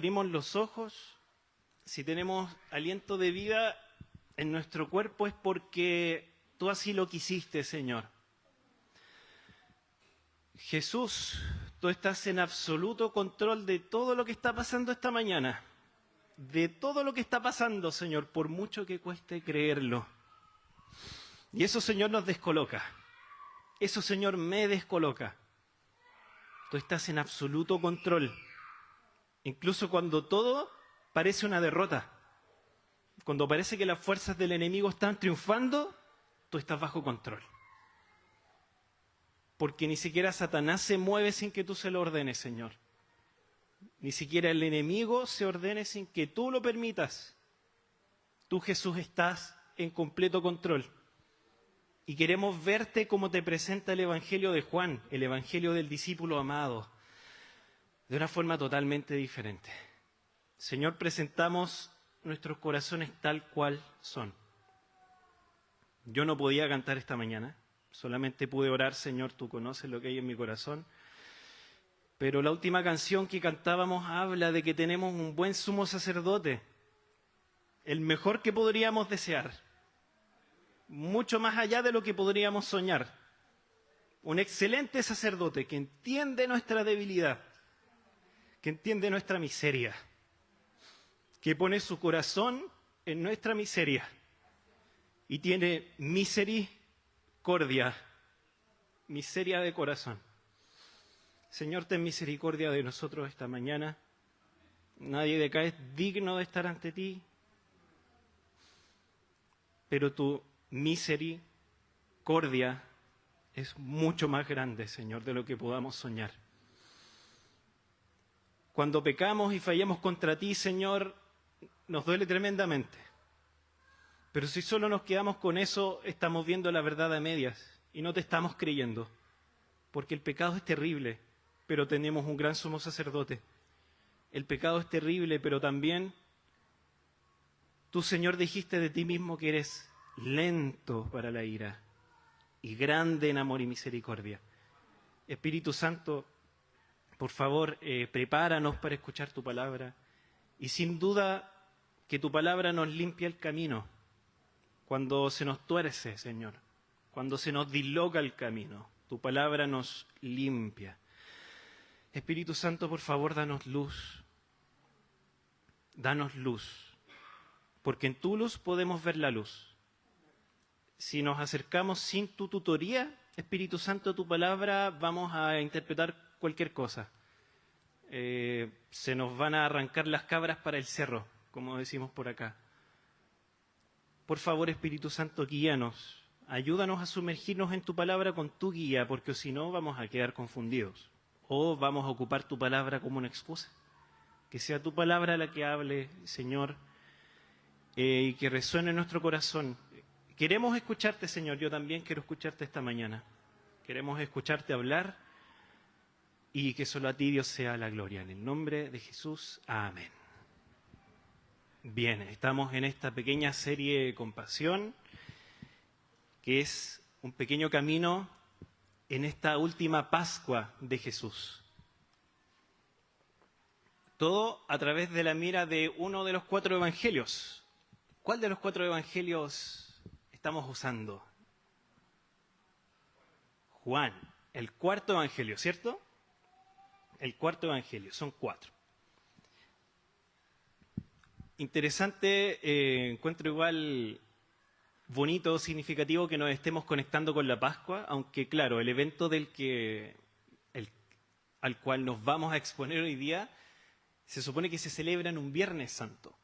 abrimos los ojos, si tenemos aliento de vida en nuestro cuerpo, es porque tú así lo quisiste, Señor. Jesús, tú estás en absoluto control de todo lo que está pasando esta mañana. De todo lo que está pasando, Señor, por mucho que cueste creerlo. Y eso, Señor, nos descoloca. Eso, Señor, me descoloca. Tú estás en absoluto control. Incluso cuando todo parece una derrota. Cuando parece que las fuerzas del enemigo están triunfando, tú estás bajo control. Porque ni siquiera Satanás se mueve sin que tú se lo ordenes, Señor. Ni siquiera el enemigo se ordene sin que tú lo permitas. Tú, Jesús, estás en completo control. Y queremos verte como te presenta el Evangelio de Juan, el Evangelio del discípulo amado, de una forma totalmente diferente. Señor, presentamos nuestros corazones tal cual son. Yo no podía cantar esta mañana, solamente pude orar, Señor, tú conoces lo que hay en mi corazón. Pero la última canción que cantábamos habla de que tenemos un buen sumo sacerdote, el mejor que podríamos desear, mucho más allá de lo que podríamos soñar. Un excelente sacerdote que entiende nuestra debilidad, que entiende nuestra miseria, que pone su corazón en nuestra miseria y tiene misericordia, miseria de corazón. Señor, ten misericordia de nosotros esta mañana. Nadie de acá es digno de estar ante ti, pero tu misericordia es mucho más grande, Señor, de lo que podamos soñar. Cuando pecamos y fallamos contra ti, Señor, nos duele tremendamente. Pero si solo nos quedamos con eso, estamos viendo la verdad a medias y no te estamos creyendo. Porque el pecado es terrible, pero tenemos un gran sumo sacerdote. El pecado es terrible, pero también tú, Señor, dijiste de ti mismo que eres lento para la ira y grande en amor y misericordia. Espíritu Santo, por favor, prepáranos para escuchar tu palabra y sin duda que tu palabra nos limpia el camino cuando se nos tuerce, Señor, cuando se nos disloca el camino. Tu palabra nos limpia. Espíritu Santo, por favor, danos luz. Danos luz, porque en tu luz podemos ver la luz. Si nos acercamos sin tu tutoría, Espíritu Santo, tu palabra, vamos a interpretar cualquier cosa. Se nos van a arrancar las cabras para el cerro, como decimos por acá. Por favor, Espíritu Santo, guíanos. Ayúdanos a sumergirnos en tu palabra con tu guía, porque si no vamos a quedar confundidos. O vamos a ocupar tu palabra como una excusa. Que sea tu palabra la que hable, Señor, y que resuene en nuestro corazón. Queremos escucharte, Señor. Yo también quiero escucharte esta mañana. Queremos escucharte hablar y que solo a ti, Dios, sea la gloria. En el nombre de Jesús, amén. Bien, estamos en esta pequeña serie Compasión, que es un pequeño camino en esta última Pascua de Jesús. Todo a través de la mira de uno de los 4 evangelios. ¿Cuál de los 4 evangelios estamos usando? Juan, el 4.º evangelio, ¿cierto? El 4.º evangelio, son 4. Interesante, encuentro igual bonito, significativo que nos estemos conectando con la Pascua, aunque claro, el evento al cual nos vamos a exponer hoy día se supone que se celebra en un Viernes Santo,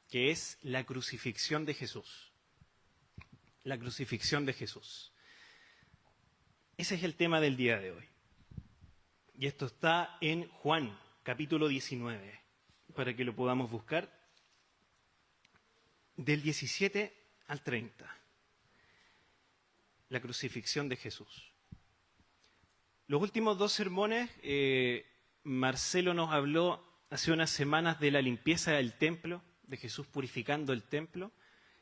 que es la crucifixión de Jesús. La crucifixión de Jesús. Ese es el tema del día de hoy. Y esto está en Juan, capítulo 19, para que lo podamos buscar, del 17 al 30. La crucifixión de Jesús. Los últimos 2 sermones, Marcelo nos habló hace unas semanas de la limpieza del templo, de Jesús purificando el templo,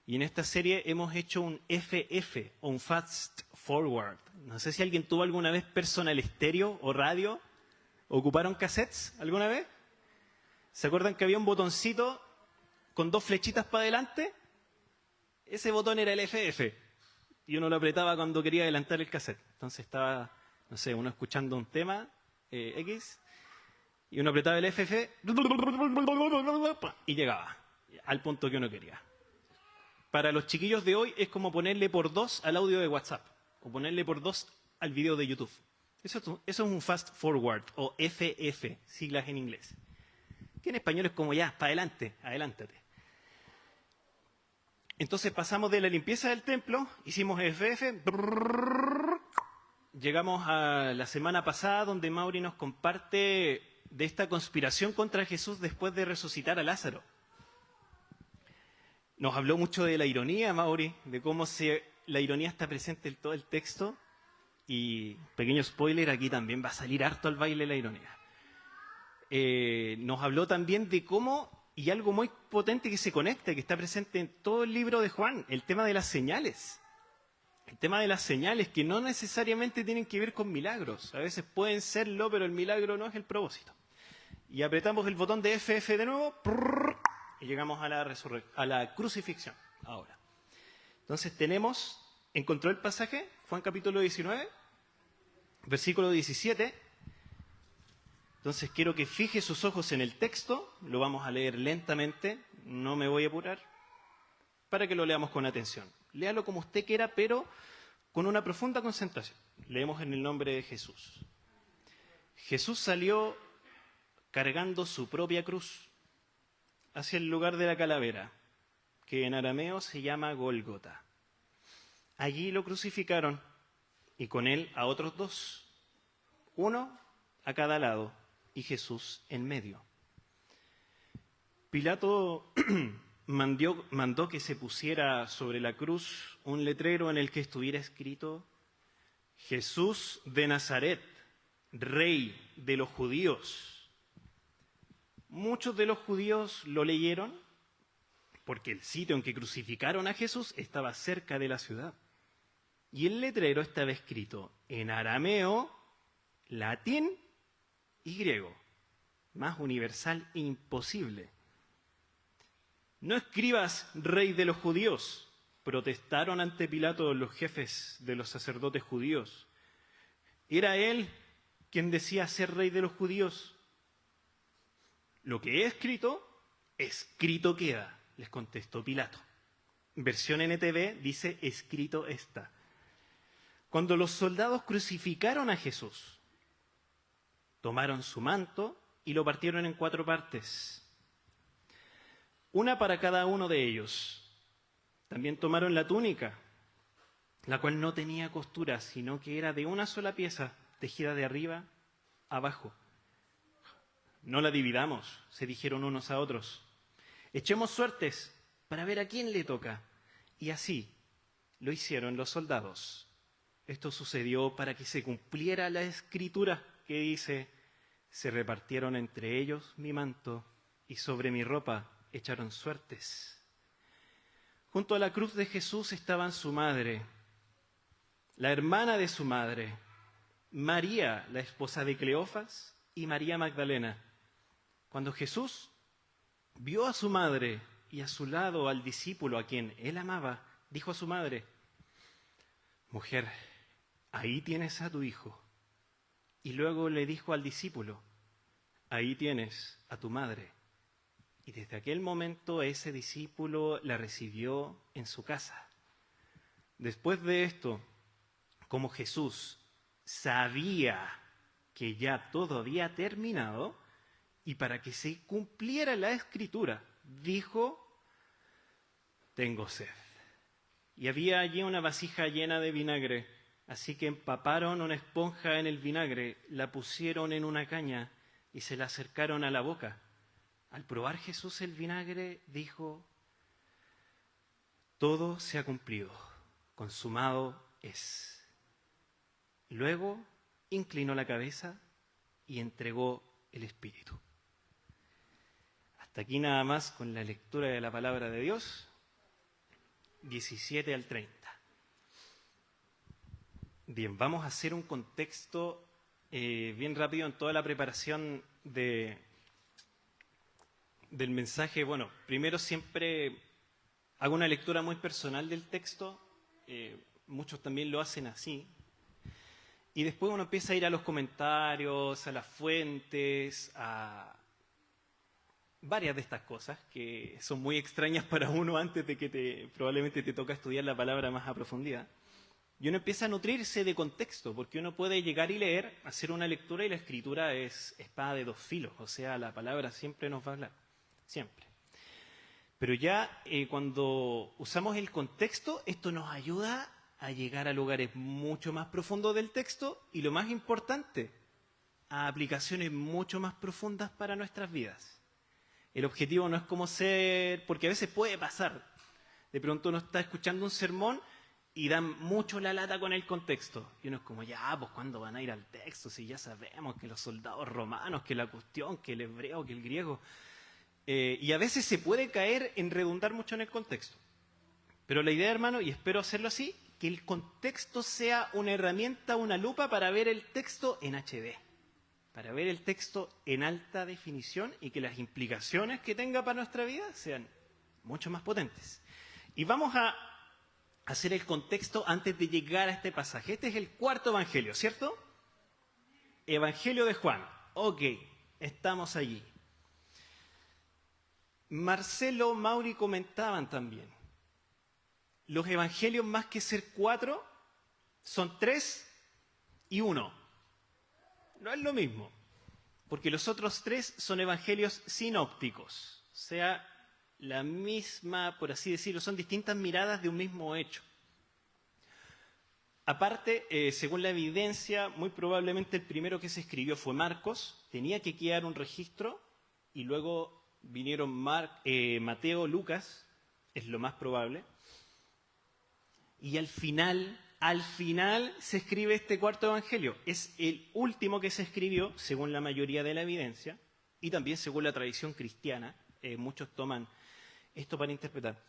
y en esta serie hemos hecho un FF, o un Fast Forward. No sé si alguien tuvo alguna vez personal estéreo o radio, ¿ocuparon cassettes alguna vez? ¿Se acuerdan que había un botoncito con dos flechitas para adelante? Ese botón era el FF. Y uno lo apretaba cuando quería adelantar el cassette. Entonces estaba, no sé, uno escuchando un tema X, y uno apretaba el FF y llegaba al punto que uno quería. Para los chiquillos de hoy es como ponerle por 2 al audio de WhatsApp o ponerle por 2 al video de YouTube. Eso es un fast forward o FF, siglas en inglés. Que en español es como ya, para adelante, adelántate. Entonces pasamos de la limpieza del templo, hicimos FF, llegamos a la semana pasada donde Mauri nos comparte de esta conspiración contra Jesús después de resucitar a Lázaro. Nos habló mucho de la ironía, Mauri, de cómo la ironía está presente en todo el texto. Y pequeño spoiler, aquí también va a salir harto al baile la ironía. Nos habló también de cómo, y algo muy potente que se conecta, que está presente en todo el libro de Juan, el tema de las señales. El tema de las señales que no necesariamente tienen que ver con milagros. A veces pueden serlo, pero el milagro no es el propósito. Y apretamos el botón de FF de nuevo, y llegamos a la crucifixión ahora. Entonces ¿encontró el pasaje? Juan capítulo 19, versículo 17. Entonces quiero que fije sus ojos en el texto, lo vamos a leer lentamente, no me voy a apurar, para que lo leamos con atención. Léalo como usted quiera, pero con una profunda concentración. Leemos en el nombre de Jesús. Jesús salió cargando su propia cruz hacia el lugar de la calavera, que en arameo se llama Gólgota. Allí lo crucificaron y con él a otros dos, uno a cada lado y Jesús en medio. Pilato mandó que se pusiera sobre la cruz un letrero en el que estuviera escrito: Jesús de Nazaret, Rey de los judíos. Muchos de los judíos lo leyeron porque el sitio en que crucificaron a Jesús estaba cerca de la ciudad. Y el letrero estaba escrito en arameo, latín y griego. Más universal e imposible. No escribas Rey de los judíos, protestaron ante Pilato los jefes de los sacerdotes judíos. ¿Era él quien decía ser Rey de los judíos? Lo que he escrito, escrito queda, les contestó Pilato. Versión NTV dice, escrito está. Cuando los soldados crucificaron a Jesús, tomaron su manto y lo partieron en 4 partes, una para cada uno de ellos. También tomaron la túnica, la cual no tenía costuras, sino que era de una sola pieza, tejida de arriba a abajo. No la dividamos, se dijeron unos a otros. Echemos suertes para ver a quién le toca. Y así lo hicieron los soldados. Esto sucedió para que se cumpliera la escritura que dice: se repartieron entre ellos mi manto y sobre mi ropa echaron suertes. Junto a la cruz de Jesús estaban su madre, la hermana de su madre, María, la esposa de Cleofas, y María Magdalena. Cuando Jesús vio a su madre y a su lado al discípulo a quien él amaba, dijo a su madre: mujer, ahí tienes a tu hijo. Y luego le dijo al discípulo: ahí tienes a tu madre. Y desde aquel momento ese discípulo la recibió en su casa. Después de esto, como Jesús sabía que ya todo había terminado, y para que se cumpliera la escritura, dijo: tengo sed. Y había allí una vasija llena de vinagre, así que empaparon una esponja en el vinagre, la pusieron en una caña y se la acercaron a la boca. Al probar Jesús el vinagre, dijo: todo se ha cumplido, consumado es. Luego inclinó la cabeza y entregó el Espíritu. Hasta aquí nada más con la lectura de la palabra de Dios, 17 al 30. Bien, vamos a hacer un contexto bien rápido en toda la preparación de del mensaje, bueno, primero siempre hago una lectura muy personal del texto, muchos también lo hacen así, y después uno empieza a ir a los comentarios, a las fuentes, a varias de estas cosas que son muy extrañas para uno antes de que probablemente te toca estudiar la palabra más a profundidad. Y uno empieza a nutrirse de contexto, porque uno puede llegar y leer, hacer una lectura y la escritura es espada de dos filos, o sea, la palabra siempre nos va a hablar, siempre. Pero ya cuando usamos el contexto, esto nos ayuda a llegar a lugares mucho más profundos del texto y lo más importante, a aplicaciones mucho más profundas para nuestras vidas. El objetivo no es como ser, porque a veces puede pasar, de pronto uno está escuchando un sermón y dan mucho la lata con el contexto. Y uno es como, ya, pues ¿cuándo van a ir al texto? Si ya sabemos que los soldados romanos, que la cuestión, que el hebreo, que el griego. Y a veces se puede caer en redundar mucho en el contexto. Pero la idea, hermano, y espero hacerlo así, que el contexto sea una herramienta, una lupa para ver el texto en HD, para ver el texto en alta definición y que las implicaciones que tenga para nuestra vida sean mucho más potentes. Y vamos a hacer el contexto antes de llegar a este pasaje. Este es el cuarto evangelio, ¿cierto? Evangelio de Juan. Ok, estamos allí. Marcelo, Mauri comentaban también. Los evangelios, más que ser 4, son 3 y 1. No es lo mismo, porque los otros 3 son evangelios sinópticos, o sea, la misma, por así decirlo, son distintas miradas de un mismo hecho. Aparte, según la evidencia, muy probablemente el primero que se escribió fue Marcos, tenía que quedar un registro, y luego vinieron Mateo, Lucas, es lo más probable, y al final se escribe este cuarto evangelio. Es el último que se escribió, según la mayoría de la evidencia, y también según la tradición cristiana. Muchos toman esto para interpretar.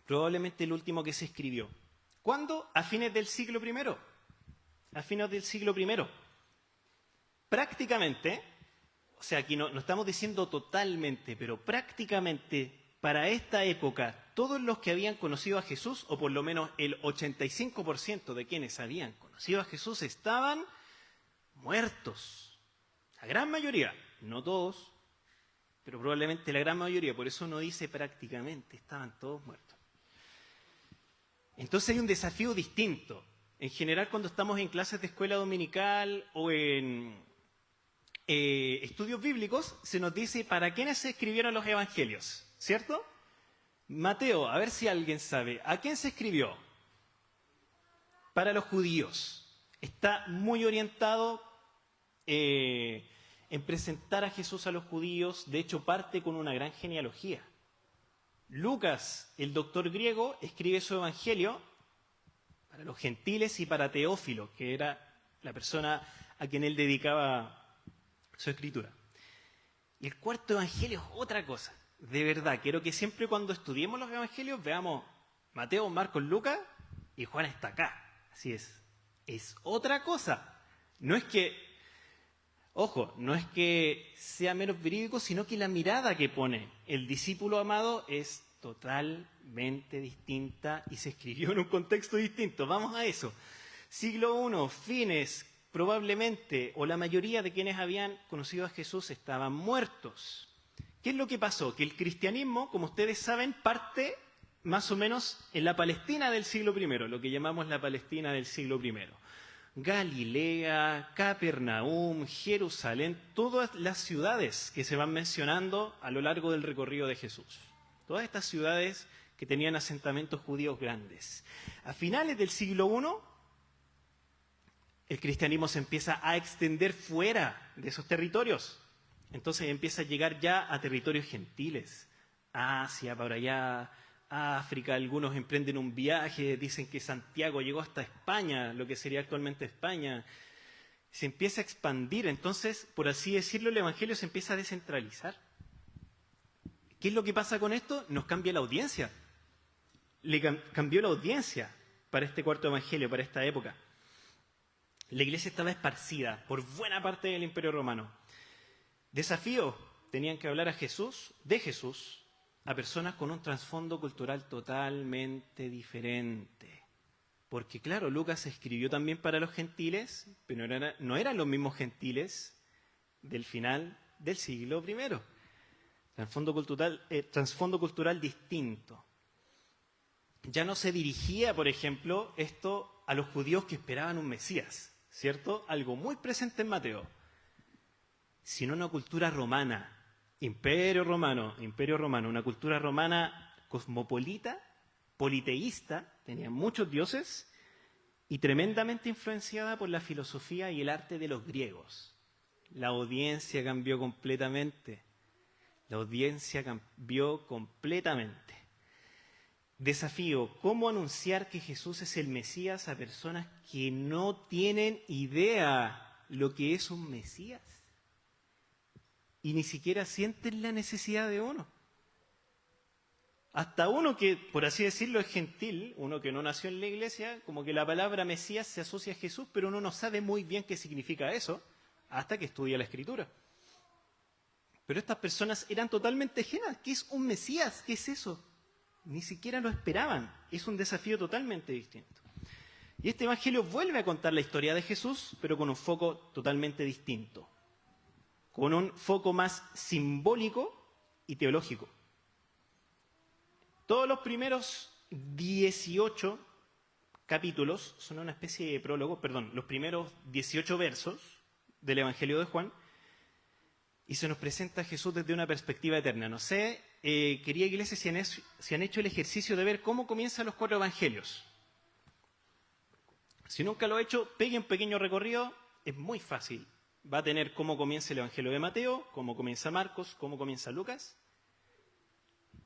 Probablemente el último que se escribió. ¿Cuándo? A fines del siglo I. A fines del siglo I. Prácticamente, o sea, aquí no estamos diciendo totalmente, pero prácticamente para esta época, todos los que habían conocido a Jesús, o por lo menos el 85% de quienes habían conocido a Jesús, estaban muertos. La gran mayoría, no todos, pero probablemente la gran mayoría, por eso no dice prácticamente, estaban todos muertos. Entonces hay un desafío distinto. En general, cuando estamos en clases de escuela dominical o en estudios bíblicos, se nos dice para quiénes se escribieron los evangelios, ¿cierto? Mateo, a ver si alguien sabe, ¿a quién se escribió? Para los judíos. Está muy orientado en presentar a Jesús a los judíos, de hecho parte con una gran genealogía. Lucas, el doctor griego, escribe su evangelio para los gentiles y para Teófilo, que era la persona a quien él dedicaba su escritura. Y el cuarto evangelio es otra cosa. De verdad, quiero que siempre cuando estudiemos los evangelios veamos Mateo, Marcos, Lucas y Juan está acá. Así es. Es otra cosa. No es que, ojo, no es que sea menos verídico, sino que la mirada que pone el discípulo amado es totalmente distinta y se escribió en un contexto distinto. Vamos a eso. Siglo I, fines, probablemente, o la mayoría de quienes habían conocido a Jesús estaban muertos. ¿Qué es lo que pasó? Que el cristianismo, como ustedes saben, parte más o menos en la Palestina del siglo I, lo que llamamos la Palestina del siglo I. Galilea, Capernaum, Jerusalén, todas las ciudades que se van mencionando a lo largo del recorrido de Jesús. Todas estas ciudades que tenían asentamientos judíos grandes. A finales del siglo I, el cristianismo se empieza a extender fuera de esos territorios. Entonces empieza a llegar ya a territorios gentiles, a Asia, para allá, a África. Algunos emprenden un viaje, dicen que Santiago llegó hasta España, lo que sería actualmente España. Se empieza a expandir, entonces, por así decirlo, el evangelio se empieza a descentralizar. ¿Qué es lo que pasa con esto? Nos cambia la audiencia. Cambió la audiencia para este cuarto evangelio, para esta época. La iglesia estaba esparcida por buena parte del Imperio Romano. Desafío, tenían que hablar de Jesús, a personas con un trasfondo cultural totalmente diferente. Porque claro, Lucas escribió también para los gentiles, pero no eran los mismos gentiles del final del siglo I. Trasfondo cultural distinto. Ya no se dirigía, por ejemplo, esto a los judíos que esperaban un Mesías, ¿cierto? Algo muy presente en Mateo. Sino una cultura romana, imperio romano, una cultura romana cosmopolita, politeísta, tenía muchos dioses y tremendamente influenciada por la filosofía y el arte de los griegos. La audiencia cambió completamente. Desafío, ¿cómo anunciar que Jesús es el Mesías a personas que no tienen idea lo que es un Mesías? Y ni siquiera sienten la necesidad de uno. Hasta uno que, por así decirlo, es gentil, uno que no nació en la iglesia, como que la palabra Mesías se asocia a Jesús, pero uno no sabe muy bien qué significa eso hasta que estudia la Escritura. Pero estas personas eran totalmente ajenas. ¿Qué es un Mesías? ¿Qué es eso? Ni siquiera lo esperaban. Es un desafío totalmente distinto. Y este evangelio vuelve a contar la historia de Jesús, pero con un foco totalmente distinto. Con un foco más simbólico y teológico. Todos los primeros 18 capítulos son una especie de prólogo, los primeros 18 versos del Evangelio de Juan, y se nos presenta a Jesús desde una perspectiva eterna. No sé, querida iglesia, si han hecho el ejercicio de ver cómo comienzan los 4 evangelios. Si nunca lo ha hecho, pegue un pequeño recorrido, es muy fácil. Va a tener cómo comienza el Evangelio de Mateo, cómo comienza Marcos, cómo comienza Lucas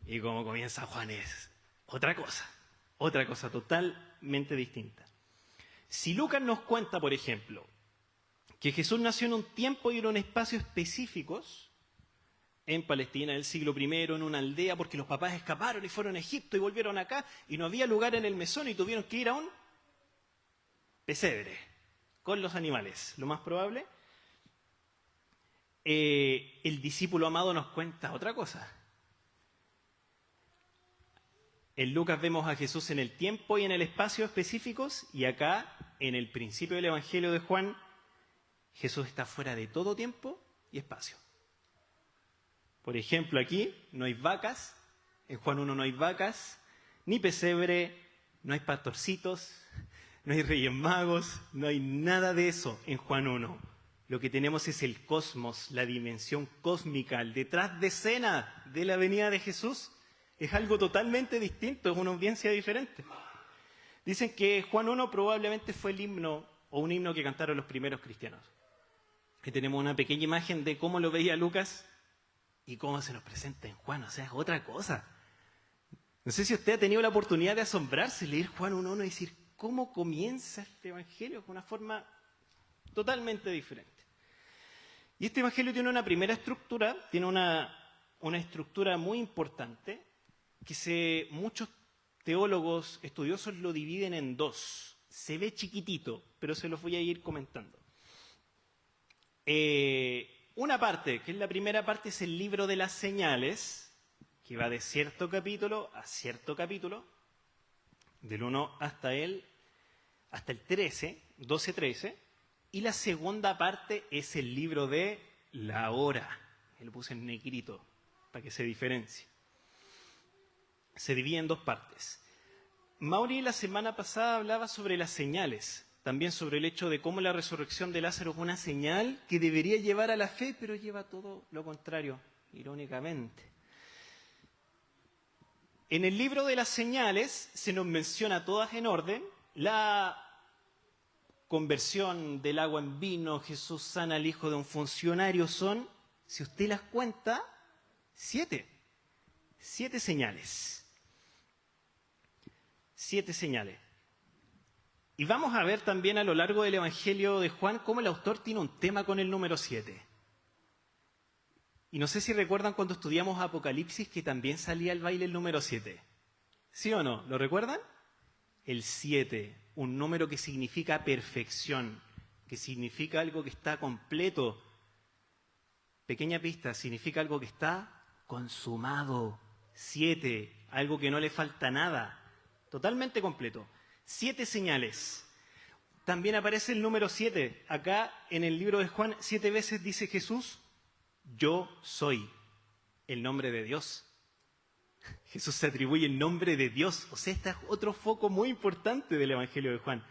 y cómo comienza Juan. Es otra cosa totalmente distinta. Si Lucas nos cuenta, por ejemplo, que Jesús nació en un tiempo y en un espacio específicos, en Palestina del siglo I, en una aldea, porque los papás escaparon y fueron a Egipto y volvieron acá, y no había lugar en el mesón y tuvieron que ir a un pesebre con los animales, lo más probable. El discípulo amado nos cuenta otra cosa. En Lucas vemos a Jesús en el tiempo y en el espacio específicos, y acá, en el principio del Evangelio de Juan, Jesús está fuera de todo tiempo y espacio. Por ejemplo, aquí no hay vacas, en Juan 1 no hay vacas, ni pesebre, no hay pastorcitos, no hay reyes magos, no hay nada de eso en Juan 1. Lo que tenemos es el cosmos, la dimensión cósmica, el detrás de escena de la venida de Jesús. Es algo totalmente distinto, es una audiencia diferente. Dicen que Juan 1 probablemente fue el himno o un himno que cantaron los primeros cristianos. Aquí tenemos una pequeña imagen de cómo lo veía Lucas y cómo se nos presenta en Juan, o sea, es otra cosa. No sé si usted ha tenido la oportunidad de asombrarse, leer Juan 1.1 y decir cómo comienza este evangelio con una forma totalmente diferente. Y este evangelio tiene una primera estructura, tiene una estructura muy importante, que muchos teólogos estudiosos lo dividen en 2. Se ve chiquitito, pero se los voy a ir comentando. Una parte, que es la primera parte, es el libro de las señales, que va de cierto capítulo a cierto capítulo, del 1 hasta el 13, 12-13, y la segunda parte es el libro de la hora. Lo puse en negrito para que se diferencie. Se divide en 2 partes. Mauri la semana pasada hablaba sobre las señales, también sobre el hecho de cómo la resurrección de Lázaro es una señal que debería llevar a la fe, pero lleva todo lo contrario, irónicamente. En el libro de las señales se nos menciona todas en orden: la conversión del agua en vino, Jesús sana al hijo de un funcionario. Son, si usted las cuenta, 7 señales. 7 señales. Y vamos a ver también a lo largo del Evangelio de Juan cómo el autor tiene un tema con el número 7. Y no sé si recuerdan cuando estudiamos Apocalipsis que también salía al baile el número 7. ¿Sí o no? ¿Lo recuerdan? El 7, un número que significa perfección, que significa algo que está completo. Pequeña pista, significa algo que está consumado. 7, algo que no le falta nada. Totalmente completo. 7 señales. También aparece el número 7. Acá en el libro de Juan 7 veces dice Jesús, yo soy el nombre de Dios. Jesús se atribuye el nombre de Dios. O sea, este es otro foco muy importante del Evangelio de Juan.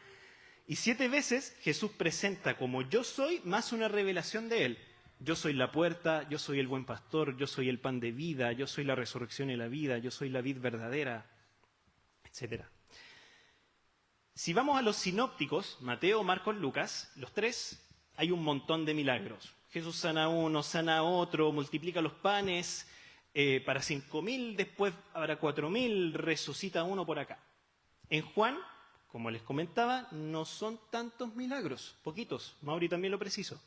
Y 7 veces Jesús presenta como yo soy más una revelación de Él. Yo soy la puerta, yo soy el buen pastor, yo soy el pan de vida, yo soy la resurrección y la vida, yo soy la vid verdadera, etc. Si vamos a los sinópticos, Mateo, Marcos, Lucas, los 3, hay un montón de milagros. Jesús sana a uno, sana a otro, multiplica los panes para 5.000, después para 4.000, resucita a uno por acá. En Juan, como les comentaba, no son tantos milagros, poquitos, Mauri también lo precisó.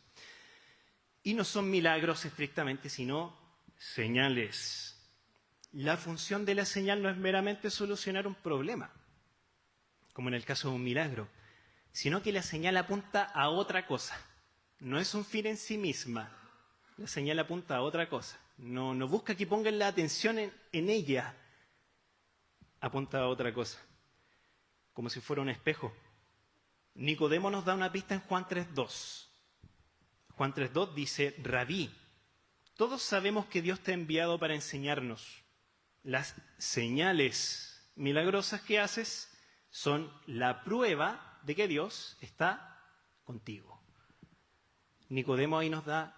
Y no son milagros estrictamente, sino señales. La función de la señal no es meramente solucionar un problema, como en el caso de un milagro, sino que la señal apunta a otra cosa. No es un fin en sí misma. La señal apunta a otra cosa. No busca que pongan la atención en ella. Apunta a otra cosa. Como si fuera un espejo. Nicodemo nos da una pista en Juan 3.2. Juan 3.2 dice, Rabí, todos sabemos que Dios te ha enviado para enseñarnos. Las señales milagrosas que haces son la prueba de que Dios está contigo. Nicodemo ahí nos da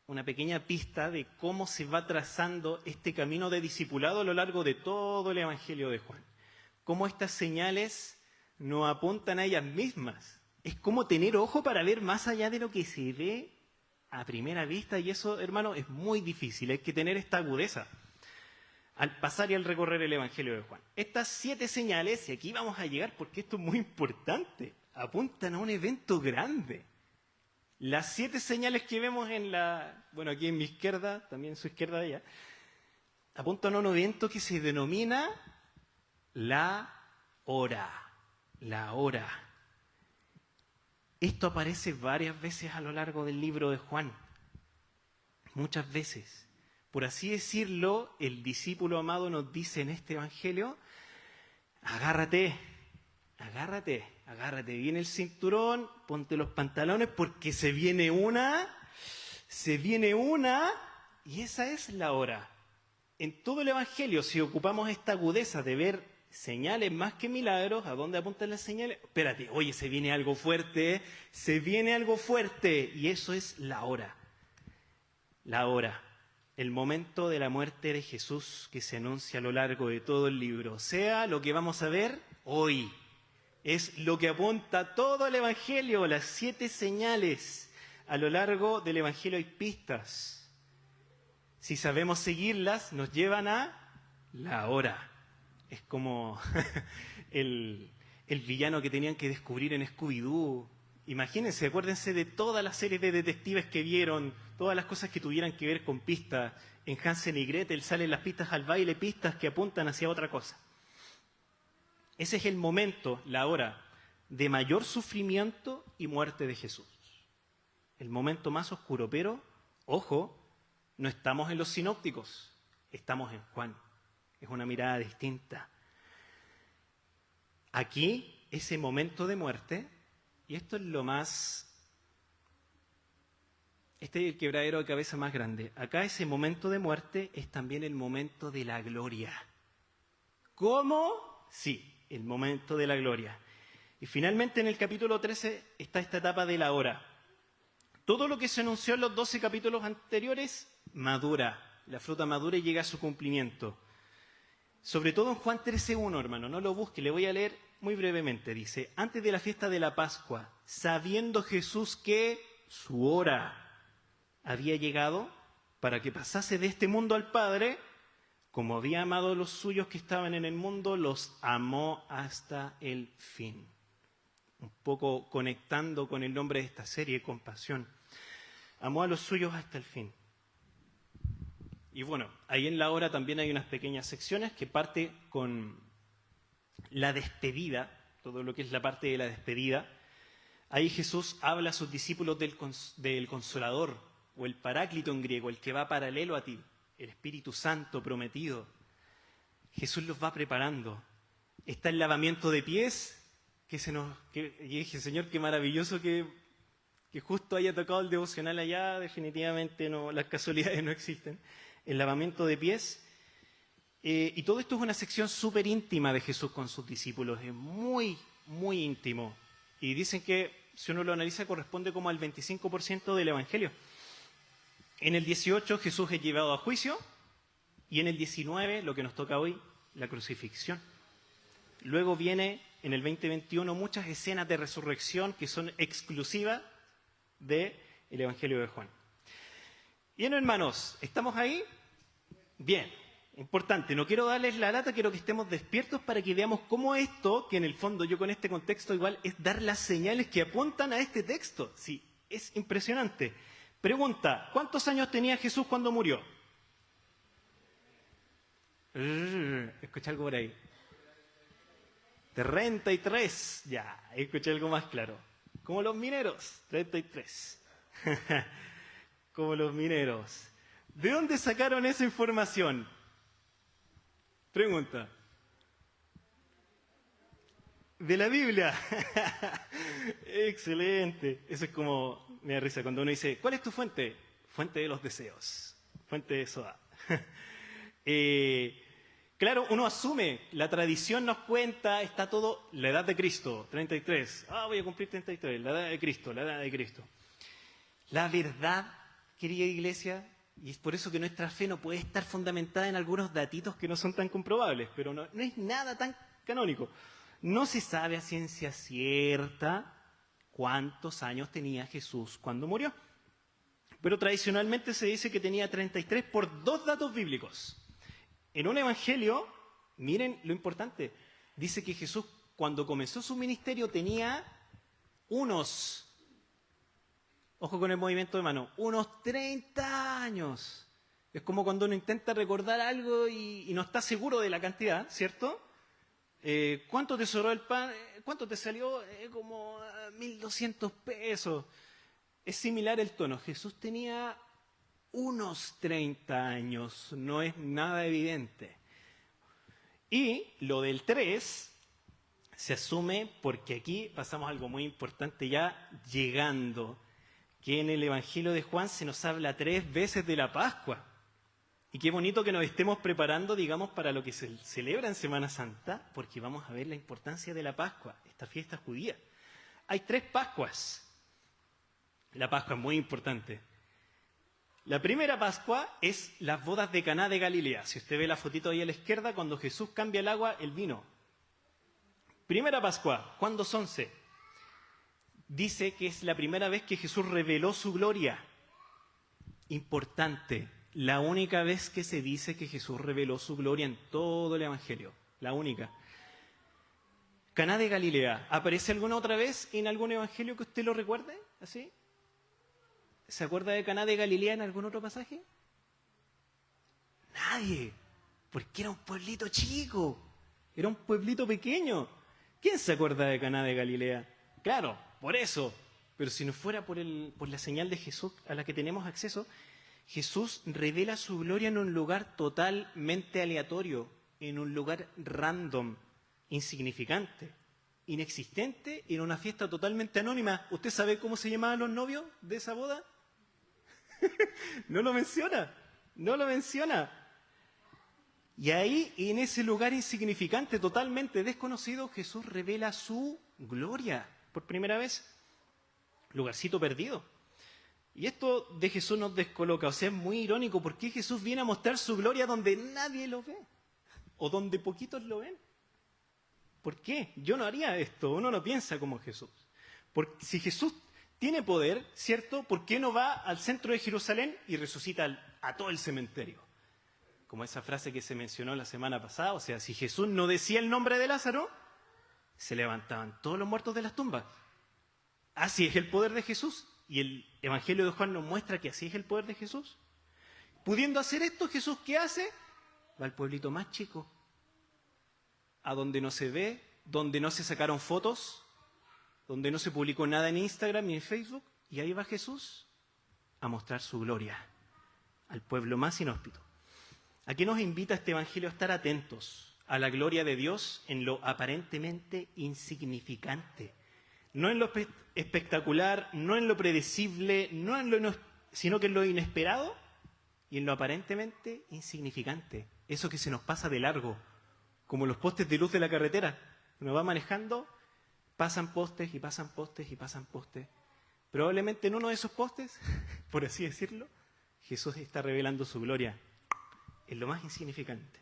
una pequeña pista de cómo se va trazando este camino de discipulado a lo largo de todo el Evangelio de Juan. Cómo estas señales no apuntan a ellas mismas. Es como tener ojo para ver más allá de lo que se ve a primera vista, y eso, hermano, es muy difícil. Hay que tener esta agudeza al pasar y al recorrer el Evangelio de Juan. Estas 7 señales, y aquí vamos a llegar porque esto es muy importante, apuntan a un evento grande. Las 7 señales que vemos aquí en mi izquierda, también en su izquierda de allá, apuntan a un evento que se denomina la hora. La hora. Esto aparece varias veces a lo largo del libro de Juan. Muchas veces. Por así decirlo, el discípulo amado nos dice en este evangelio, agárrate, viene el cinturón, ponte los pantalones porque se viene una, y esa es la hora. En todo el evangelio, si ocupamos esta agudeza de ver señales más que milagros, ¿a dónde apuntan las señales? Espérate, oye, se viene algo fuerte, y eso es la hora. La hora, el momento de la muerte de Jesús que se anuncia a lo largo de todo el libro. O sea, lo que vamos a ver hoy es lo que apunta todo el Evangelio, las 7 señales. A lo largo del Evangelio hay pistas. Si sabemos seguirlas, nos llevan a la hora. Es como el villano que tenían que descubrir en Scooby-Doo. Imagínense, acuérdense de todas las series de detectives que vieron, todas las cosas que tuvieran que ver con pistas. En Hansel y Gretel salen las pistas al baile, pistas que apuntan hacia otra cosa. Ese es el momento, la hora, de mayor sufrimiento y muerte de Jesús. El momento más oscuro, pero, ojo, no estamos en los sinópticos, estamos en Juan. Es una mirada distinta. Aquí, ese momento de muerte, y esto es lo más... Este es el quebradero de cabeza más grande. Acá ese momento de muerte es también el momento de la gloria. ¿Cómo? Sí, el momento de la gloria. Y finalmente en el capítulo 13 está esta etapa de la hora. Todo lo que se anunció en los 12 capítulos anteriores madura. La fruta madura y llega a su cumplimiento. Sobre todo en Juan 13:1, hermano, no lo busque, le voy a leer muy brevemente. Dice, antes de la fiesta de la Pascua, sabiendo Jesús que su hora había llegado para que pasase de este mundo al Padre, como había amado a los suyos que estaban en el mundo, los amó hasta el fin. Un poco conectando con el nombre de esta serie, compasión. Amó a los suyos hasta el fin. Y bueno, ahí en la hora también hay unas pequeñas secciones que parte con la despedida, todo lo que es la parte de la despedida. Ahí Jesús habla a sus discípulos del Consolador, o el Paráclito en griego, el que va paralelo a ti, el Espíritu Santo prometido. Jesús los va preparando. Está el lavamiento de pies, y dije, Señor, qué maravilloso que justo haya tocado el devocional allá. Definitivamente no, las casualidades no existen. El lavamiento de pies. Y todo esto es una sección súper íntima de Jesús con sus discípulos. Es muy, muy íntimo. Y dicen que, si uno lo analiza, corresponde como al 25% del Evangelio. En el 18 Jesús es llevado a juicio. Y en el 19, lo que nos toca hoy, la crucifixión. Luego viene, en el 2021, muchas escenas de resurrección que son exclusivas del Evangelio de Juan. Bien, hermanos, ¿estamos ahí? Bien, importante. No quiero darles la lata, quiero que estemos despiertos para que veamos cómo esto, que en el fondo yo con este contexto igual, es dar las señales que apuntan a este texto. Sí, es impresionante. Pregunta, ¿cuántos años tenía Jesús cuando murió? Escuché algo por ahí. 33, ya, escuché algo más claro. Como los mineros, 33. Como los mineros. ¿De dónde sacaron esa información? Pregunta. De la Biblia. Excelente. Eso es como, me da risa cuando uno dice, ¿cuál es tu fuente? Fuente de los deseos. Fuente de soda. Claro, uno asume, la tradición nos cuenta, está todo, la edad de Cristo, 33. Voy a cumplir 33, la edad de Cristo, la edad de Cristo. La verdad, querida iglesia, y es por eso que nuestra fe no puede estar fundamentada en algunos datitos que no son tan comprobables, pero no es nada tan canónico. No se sabe a ciencia cierta cuántos años tenía Jesús cuando murió. Pero tradicionalmente se dice que tenía 33 por dos datos bíblicos. En un evangelio, miren lo importante, dice que Jesús cuando comenzó su ministerio tenía ojo con el movimiento de mano, unos 30 años. Es como cuando uno intenta recordar algo y no está seguro de la cantidad, ¿cierto? ¿Cuánto te sobró el pan? ¿Cuánto te salió? Como 1.200 pesos. Es similar el tono. Jesús tenía unos 30 años, no es nada evidente. Y lo del 3 se asume porque aquí pasamos algo muy importante ya llegando, que en el Evangelio de Juan se nos habla 3 veces de la Pascua. Y qué bonito que nos estemos preparando, digamos, para lo que se celebra en Semana Santa, porque vamos a ver la importancia de la Pascua, esta fiesta judía. Hay 3 Pascuas. La Pascua es muy importante. La primera Pascua es las bodas de Caná de Galilea. Si usted ve la fotito ahí a la izquierda, cuando Jesús cambia el agua, el vino. Primera Pascua, ¿cuándo son? Dice que es la primera vez que Jesús reveló su gloria. Importante, la única vez que se dice que Jesús reveló su gloria en todo el Evangelio. La única. Caná de Galilea, ¿aparece alguna otra vez en algún Evangelio que usted lo recuerde? ¿Así? ¿Se acuerda de Caná de Galilea en algún otro pasaje? Nadie, porque era un pueblito chico, era un pueblito pequeño. ¿Quién se acuerda de Caná de Galilea? Claro, por eso, pero si no fuera por la señal de Jesús a la que tenemos acceso, Jesús revela su gloria en un lugar totalmente aleatorio, en un lugar random, insignificante, inexistente, en una fiesta totalmente anónima. ¿Usted sabe cómo se llamaban los novios de esa boda? No lo menciona, no lo menciona. Y ahí, en ese lugar insignificante, totalmente desconocido, Jesús revela su gloria por primera vez. Lugarcito perdido. Y esto de Jesús nos descoloca, o sea, es muy irónico. ¿Por qué Jesús viene a mostrar su gloria donde nadie lo ve? O donde poquitos lo ven. ¿Por qué? Yo no haría esto, uno no piensa como Jesús. Porque si Jesús tiene poder, ¿cierto? ¿Por qué no va al centro de Jerusalén y resucita a todo el cementerio? Como esa frase que se mencionó la semana pasada, o sea, si Jesús no decía el nombre de Lázaro, se levantaban todos los muertos de las tumbas. Así es el poder de Jesús. Y el Evangelio de Juan nos muestra que así es el poder de Jesús. Pudiendo hacer esto, Jesús, ¿qué hace? Va al pueblito más chico, a donde no se ve, donde no se sacaron fotos, donde no se publicó nada en Instagram ni en Facebook, y ahí va Jesús a mostrar su gloria al pueblo más inhóspito. ¿A qué nos invita este Evangelio? A estar atentos a la gloria de Dios en lo aparentemente insignificante. No en lo espectacular, no en lo predecible, sino que en lo inesperado y en lo aparentemente insignificante. Eso que se nos pasa de largo, como los postes de luz de la carretera. Uno va manejando, pasan postes y pasan postes y pasan postes. Probablemente en uno de esos postes, por así decirlo, Jesús está revelando su gloria en lo más insignificante,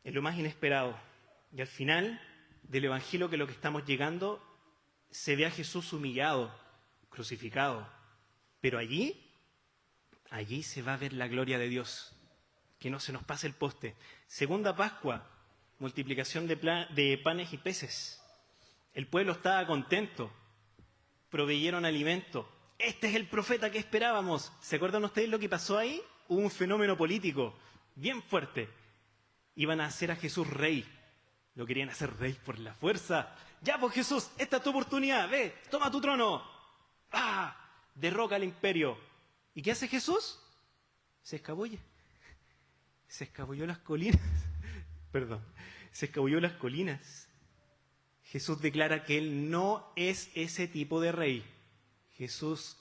en lo más inesperado. Y al final del Evangelio, que es lo que estamos llegando, se ve a Jesús humillado, crucificado. Pero allí se va a ver la gloria de Dios. Que no se nos pase el poste. Segunda Pascua, multiplicación de panes y peces. El pueblo estaba contento, proveyeron alimento. Este es el profeta que esperábamos. ¿Se acuerdan ustedes lo que pasó ahí? Hubo un fenómeno político bien fuerte. Iban a hacer a Jesús rey. Lo querían hacer rey por la fuerza. Ya, pues Jesús, esta es tu oportunidad. Ve, toma tu trono. ¡Ah! Derroca al imperio. ¿Y qué hace Jesús? Se escabulle. Se escabulló las colinas. Perdón. Se escabulló las colinas. Jesús declara que Él no es ese tipo de rey.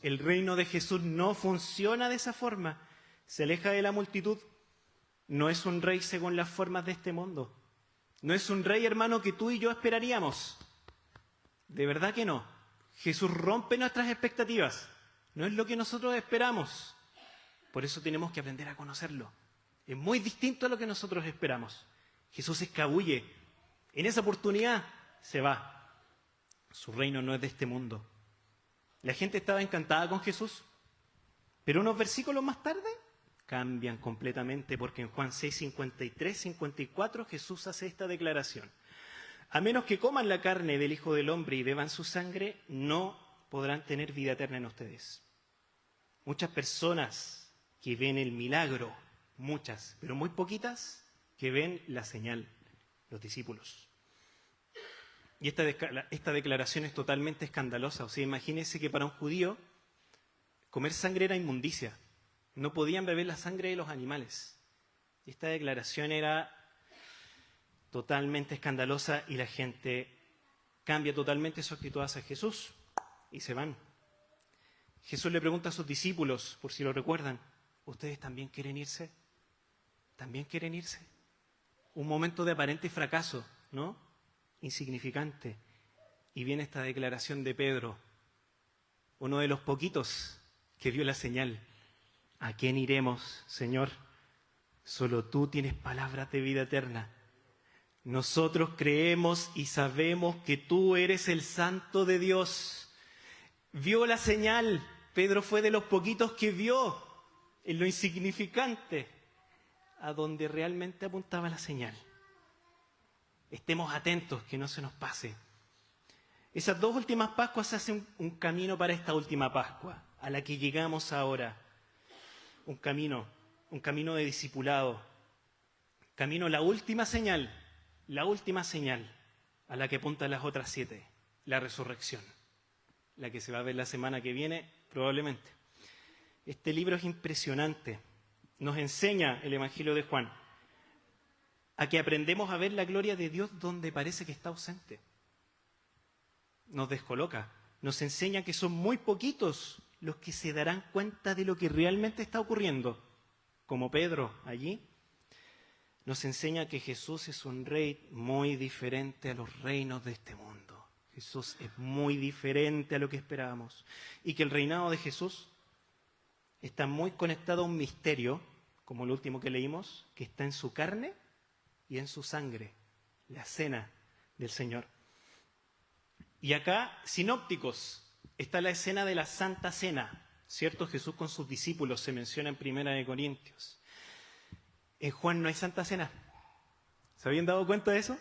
El reino de Jesús no funciona de esa forma. Se aleja de la multitud. No es un rey según las formas de este mundo. No es un rey, hermano, que tú y yo esperaríamos. De verdad que no. Jesús rompe nuestras expectativas. No es lo que nosotros esperamos. Por eso tenemos que aprender a conocerlo. Es muy distinto a lo que nosotros esperamos. Jesús se escabulle. En esa oportunidad se va. Su reino no es de este mundo. La gente estaba encantada con Jesús. Pero unos versículos más tarde cambian completamente, porque en Juan 6, 53, 54 Jesús hace esta declaración: a menos que coman la carne del Hijo del Hombre y beban su sangre, no podrán tener vida eterna en ustedes. Muchas personas que ven el milagro, muchas, pero muy poquitas que ven la señal, los discípulos. Y esta declaración es totalmente escandalosa. O sea, imagínense que para un judío comer sangre era inmundicia. No podían beber la sangre de los animales. Y esta declaración era totalmente escandalosa y la gente cambia totalmente su actitud hacia Jesús y se van. Jesús le pregunta a sus discípulos, por si lo recuerdan: ¿ustedes también quieren irse? ¿También quieren irse? Un momento de aparente fracaso, ¿no? Insignificante. Y viene esta declaración de Pedro, uno de los poquitos que vio la señal: ¿a quién iremos, Señor? Solo tú tienes palabras de vida eterna. Nosotros creemos y sabemos que tú eres el Santo de Dios. Vio la señal. Pedro fue de los poquitos que vio en lo insignificante a donde realmente apuntaba la señal. Estemos atentos, que no se nos pase. Esas dos últimas Pascuas hacen un camino para esta última Pascua, a la que llegamos ahora. Un camino de discipulado. Camino a la última señal a la que apuntan las otras 7, la resurrección, la que se va a ver la semana que viene probablemente. Este libro es impresionante. Nos enseña el Evangelio de Juan a que aprendemos a ver la gloria de Dios donde parece que está ausente. Nos descoloca, nos enseña que son muy poquitos los que se darán cuenta de lo que realmente está ocurriendo, como Pedro allí. Nos enseña que Jesús es un rey muy diferente a los reinos de este mundo. Jesús es muy diferente a lo que esperábamos. Y que el reinado de Jesús está muy conectado a un misterio, como lo último que leímos, que está en su carne y en su sangre, la cena del Señor. Y acá, sinópticos, está la escena de la Santa Cena, ¿cierto? Jesús con sus discípulos, se menciona en 1 Corintios. En Juan no hay Santa Cena. ¿Se habían dado cuenta de eso?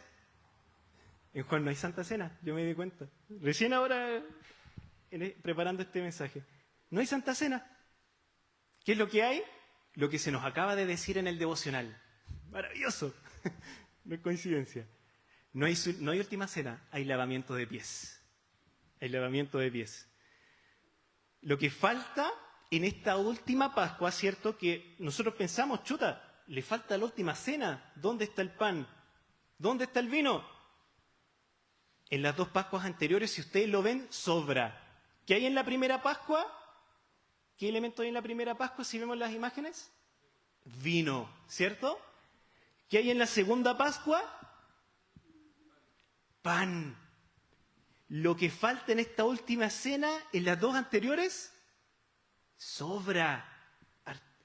En Juan no hay Santa Cena, yo me di cuenta. Recién ahora, preparando este mensaje. No hay Santa Cena. ¿Qué es lo que hay? Lo que se nos acaba de decir en el devocional. Maravilloso. No es coincidencia. No hay última cena, hay lavamiento de pies. Hay lavamiento de pies. Lo que falta en esta última Pascua, ¿cierto? Que nosotros pensamos, chuta, le falta la última cena. ¿Dónde está el pan? ¿Dónde está el vino? En las dos Pascuas anteriores, si ustedes lo ven, sobra. ¿Qué hay en la primera Pascua? ¿Qué elemento hay en la primera Pascua si vemos las imágenes? Vino, ¿cierto? ¿Qué hay en la segunda Pascua? Pan. Lo que falta en esta última cena, en las dos anteriores, sobra.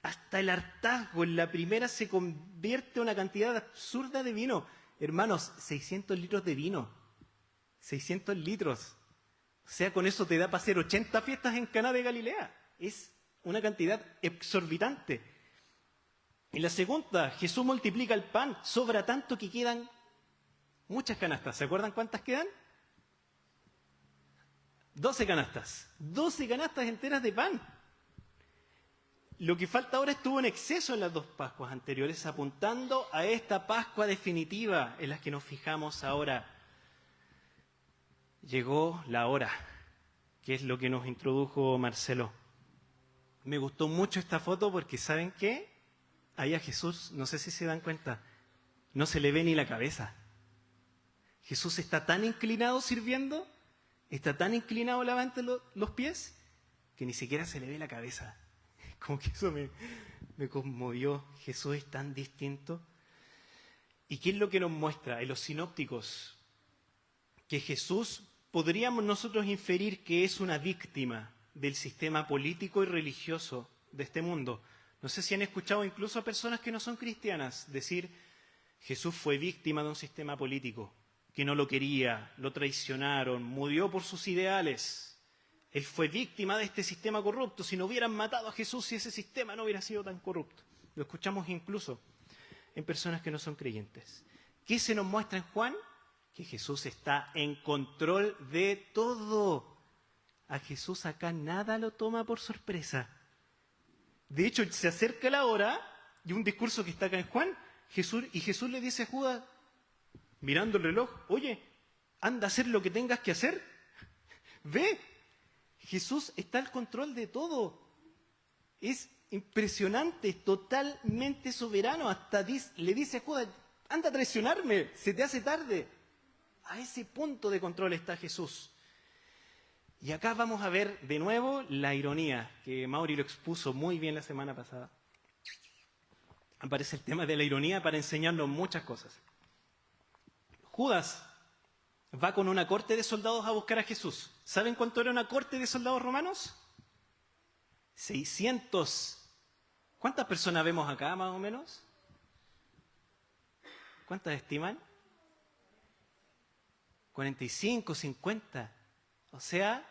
Hasta el hartazgo. En la primera se convierte en una cantidad absurda de vino. Hermanos, 600 litros de vino. 600 litros. O sea, con eso te da para hacer 80 fiestas en Caná de Galilea. Es una cantidad exorbitante. En la segunda, Jesús multiplica el pan. Sobra tanto que quedan muchas canastas. ¿Se acuerdan cuántas quedan? 12 canastas. 12 canastas enteras de pan. Lo que falta ahora estuvo en exceso en las dos Pascuas anteriores, apuntando a esta Pascua definitiva en la que nos fijamos ahora. Llegó la hora, que es lo que nos introdujo Marcelo. Me gustó mucho esta foto porque, ¿saben qué? Ahí a Jesús, no sé si se dan cuenta, no se le ve ni la cabeza. Jesús está tan inclinado sirviendo, está tan inclinado lavando los pies, que ni siquiera se le ve la cabeza. Como que eso me conmovió. Jesús es tan distinto. ¿Y qué es lo que nos muestra en los sinópticos? Que Jesús, podríamos nosotros inferir que es una víctima del sistema político y religioso de este mundo. No sé si han escuchado incluso a personas que no son cristianas decir, Jesús fue víctima de un sistema político, que no lo quería, lo traicionaron, murió por sus ideales. Él fue víctima de este sistema corrupto. Si no hubieran matado a Jesús, si ese sistema no hubiera sido tan corrupto. Lo escuchamos incluso en personas que no son creyentes. ¿Qué se nos muestra en Juan? Que Jesús está en control de todo. A Jesús acá nada lo toma por sorpresa. De hecho, se acerca la hora, y un discurso que está acá en Juan, Jesús le dice a Judas, mirando el reloj, oye, anda a hacer lo que tengas que hacer. Ve. Jesús está al control de todo. Es impresionante, es totalmente soberano. Hasta le dice a Judas, anda a traicionarme, se te hace tarde. A ese punto de control está Jesús. Y acá vamos a ver de nuevo la ironía, que Mauri lo expuso muy bien la semana pasada. Aparece el tema de la ironía para enseñarnos muchas cosas. Judas va con una corte de soldados a buscar a Jesús. ¿Saben cuánto era una corte de soldados romanos? 600. ¿Cuántas personas vemos acá, más o menos? ¿Cuántas estiman? 45, 50. O sea,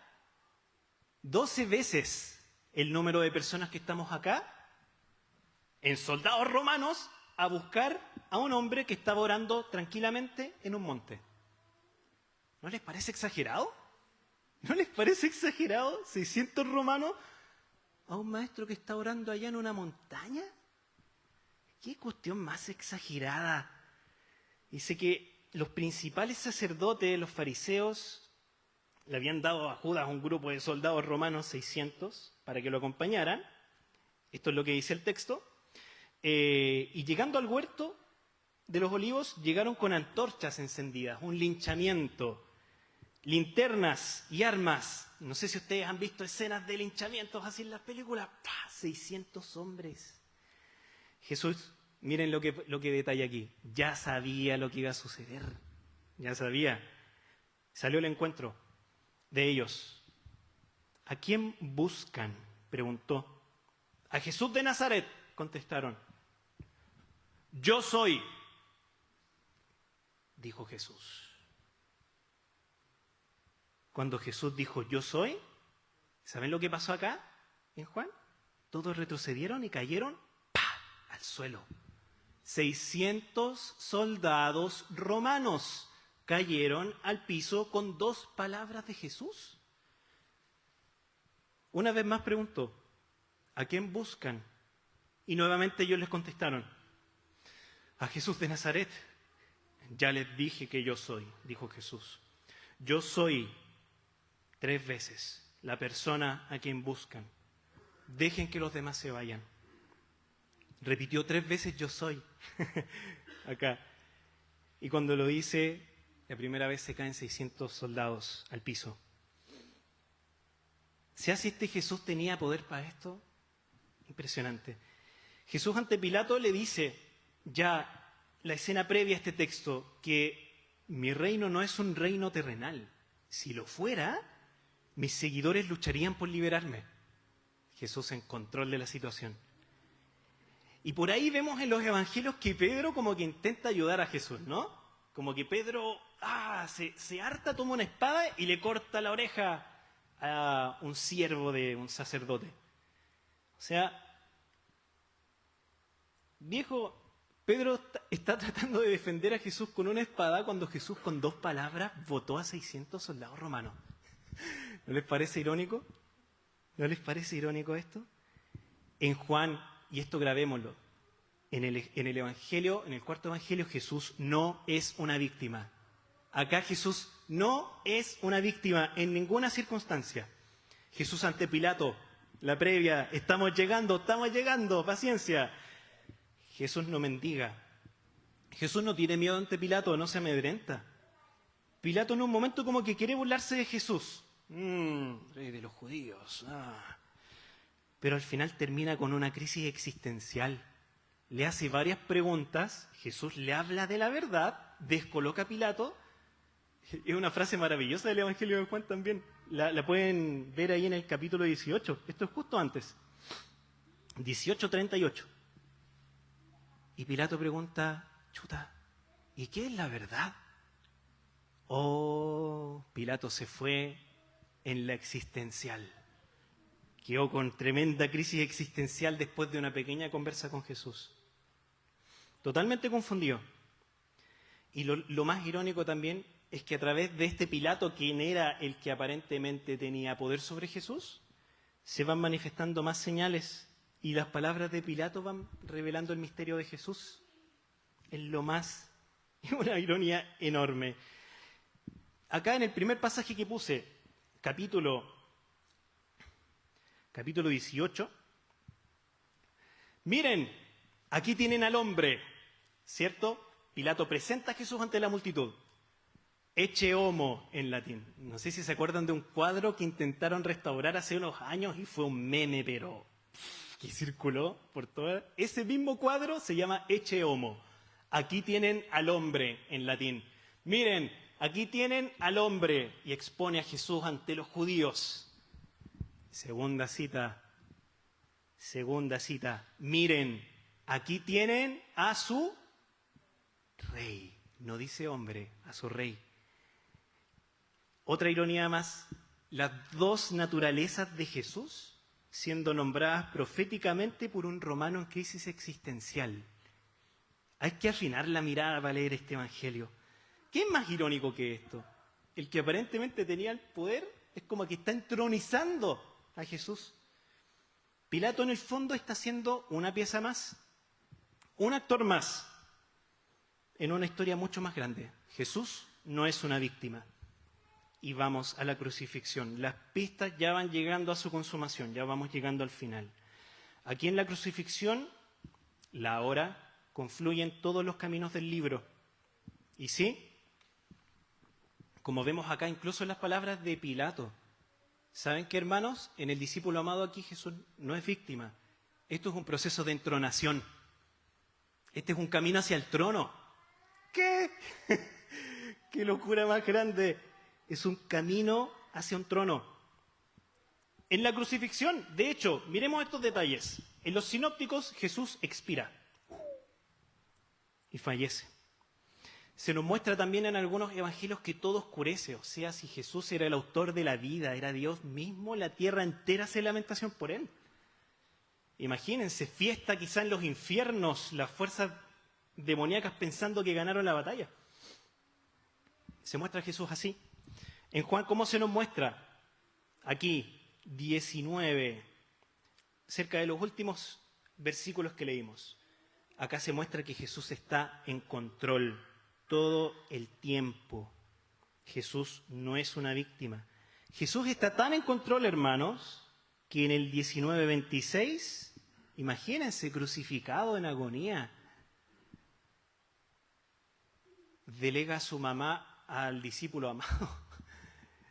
12 veces el número de personas que estamos acá, en soldados romanos, a buscar a un hombre que estaba orando tranquilamente en un monte. ¿No les parece exagerado? ¿No les parece exagerado? 600 romanos a un maestro que está orando allá en una montaña. ¿Qué cuestión más exagerada? Dice que los principales sacerdotes, los fariseos, le habían dado a Judas un grupo de soldados romanos, 600, para que lo acompañaran. Esto es lo que dice el texto. Y llegando al huerto de los olivos, llegaron con antorchas encendidas, un linchamiento, linternas y armas. No sé si ustedes han visto escenas de linchamientos así en las películas. ¡Pah! 600 hombres. Jesús, miren lo que detalla aquí. Ya sabía lo que iba a suceder. Ya sabía. Salió el encuentro de ellos. ¿A quién buscan?, preguntó. A Jesús de Nazaret, contestaron. Yo soy, dijo Jesús. Cuando Jesús dijo yo soy, ¿saben lo que pasó acá en Juan? Todos retrocedieron y cayeron ¡pah!, al suelo. 600 soldados romanos cayeron al piso con 2 palabras de Jesús. Una vez más preguntó, ¿a quién buscan? Y nuevamente ellos les contestaron, a Jesús de Nazaret. Ya les dije que yo soy, dijo Jesús. Yo soy 3 veces la persona a quien buscan. Dejen que los demás se vayan. Repitió 3 veces yo soy. Acá. Y cuando lo dice, la primera vez se caen 600 soldados al piso. ¿Se hace este Jesús tenía poder para esto? Impresionante. Jesús ante Pilato le dice, ya la escena previa a este texto, que mi reino no es un reino terrenal. Si lo fuera, mis seguidores lucharían por liberarme. Jesús en control de la situación. Y por ahí vemos en los evangelios que Pedro como que intenta ayudar a Jesús, ¿no? Como que Pedro se harta, toma una espada y le corta la oreja a un siervo de un sacerdote. O sea, viejo, Pedro está tratando de defender a Jesús con una espada cuando Jesús con 2 palabras votó a 600 soldados romanos. ¿No les parece irónico? ¿No les parece irónico esto? En Juan, y esto grabémoslo, en el Evangelio, en el 4.º Evangelio, Jesús no es una víctima. Acá Jesús no es una víctima en ninguna circunstancia. Jesús ante Pilato, la previa, estamos llegando, paciencia. Jesús no mendiga. Jesús no tiene miedo ante Pilato, no se amedrenta. Pilato en un momento como que quiere burlarse de Jesús. Rey de los judíos. Pero al final termina con una crisis existencial. Le hace varias preguntas, Jesús le habla de la verdad, descoloca a Pilato. Es una frase maravillosa del Evangelio de Juan también. La pueden ver ahí en el capítulo 18. Esto es justo antes. 18:38. Y Pilato pregunta, chuta, ¿y qué es la verdad? Oh, Pilato se fue en la existencial. Quedó con tremenda crisis existencial después de una pequeña conversa con Jesús. Totalmente confundido. Y lo más irónico también es que a través de este Pilato, quien era el que aparentemente tenía poder sobre Jesús, se van manifestando más señales y las palabras de Pilato van revelando el misterio de Jesús. Es una ironía enorme. Acá en el primer pasaje que puse, capítulo 18, miren, aquí tienen al hombre, ¿cierto? Pilato presenta a Jesús ante la multitud. Ecce homo en latín. No sé si se acuerdan de un cuadro que intentaron restaurar hace unos años y fue un meme, pero que circuló por toda. Ese mismo cuadro se llama Ecce homo. Aquí tienen al hombre en latín. Miren, aquí tienen al hombre, y expone a Jesús ante los judíos. Segunda cita. Miren, aquí tienen a su rey. No dice hombre, a su rey. Otra ironía más, las 2 naturalezas de Jesús siendo nombradas proféticamente por un romano en crisis existencial. Hay que afinar la mirada para leer este evangelio. ¿Qué es más irónico que esto? El que aparentemente tenía el poder es como que está entronizando a Jesús. Pilato en el fondo está haciendo una pieza más, un actor más, en una historia mucho más grande. Jesús no es una víctima. Y vamos a la crucifixión. Las pistas ya van llegando a su consumación, ya vamos llegando al final. Aquí en la crucifixión, la hora, confluyen todos los caminos del libro. Y sí, como vemos acá incluso en las palabras de Pilato, ¿saben qué, hermanos? En el discípulo amado aquí Jesús no es víctima. Esto es un proceso de entronación. Este es un camino hacia el trono. ¿Qué? ¡Qué locura más grande! Es un camino hacia un trono. En la crucifixión, de hecho, miremos estos detalles. En los sinópticos Jesús expira y fallece. Se nos muestra también en algunos evangelios que todo oscurece. O sea, si Jesús era el autor de la vida, era Dios mismo, la tierra entera hace lamentación por él. Imagínense, fiesta quizá en los infiernos, las fuerzas demoníacas pensando que ganaron la batalla. Se muestra a Jesús así. En Juan, ¿cómo se nos muestra? Aquí, 19, cerca de los últimos versículos que leímos. Acá se muestra que Jesús está en control todo el tiempo. Jesús no es una víctima. Jesús está tan en control, hermanos, que en el 19:26, imagínense, crucificado en agonía, delega a su mamá al discípulo amado,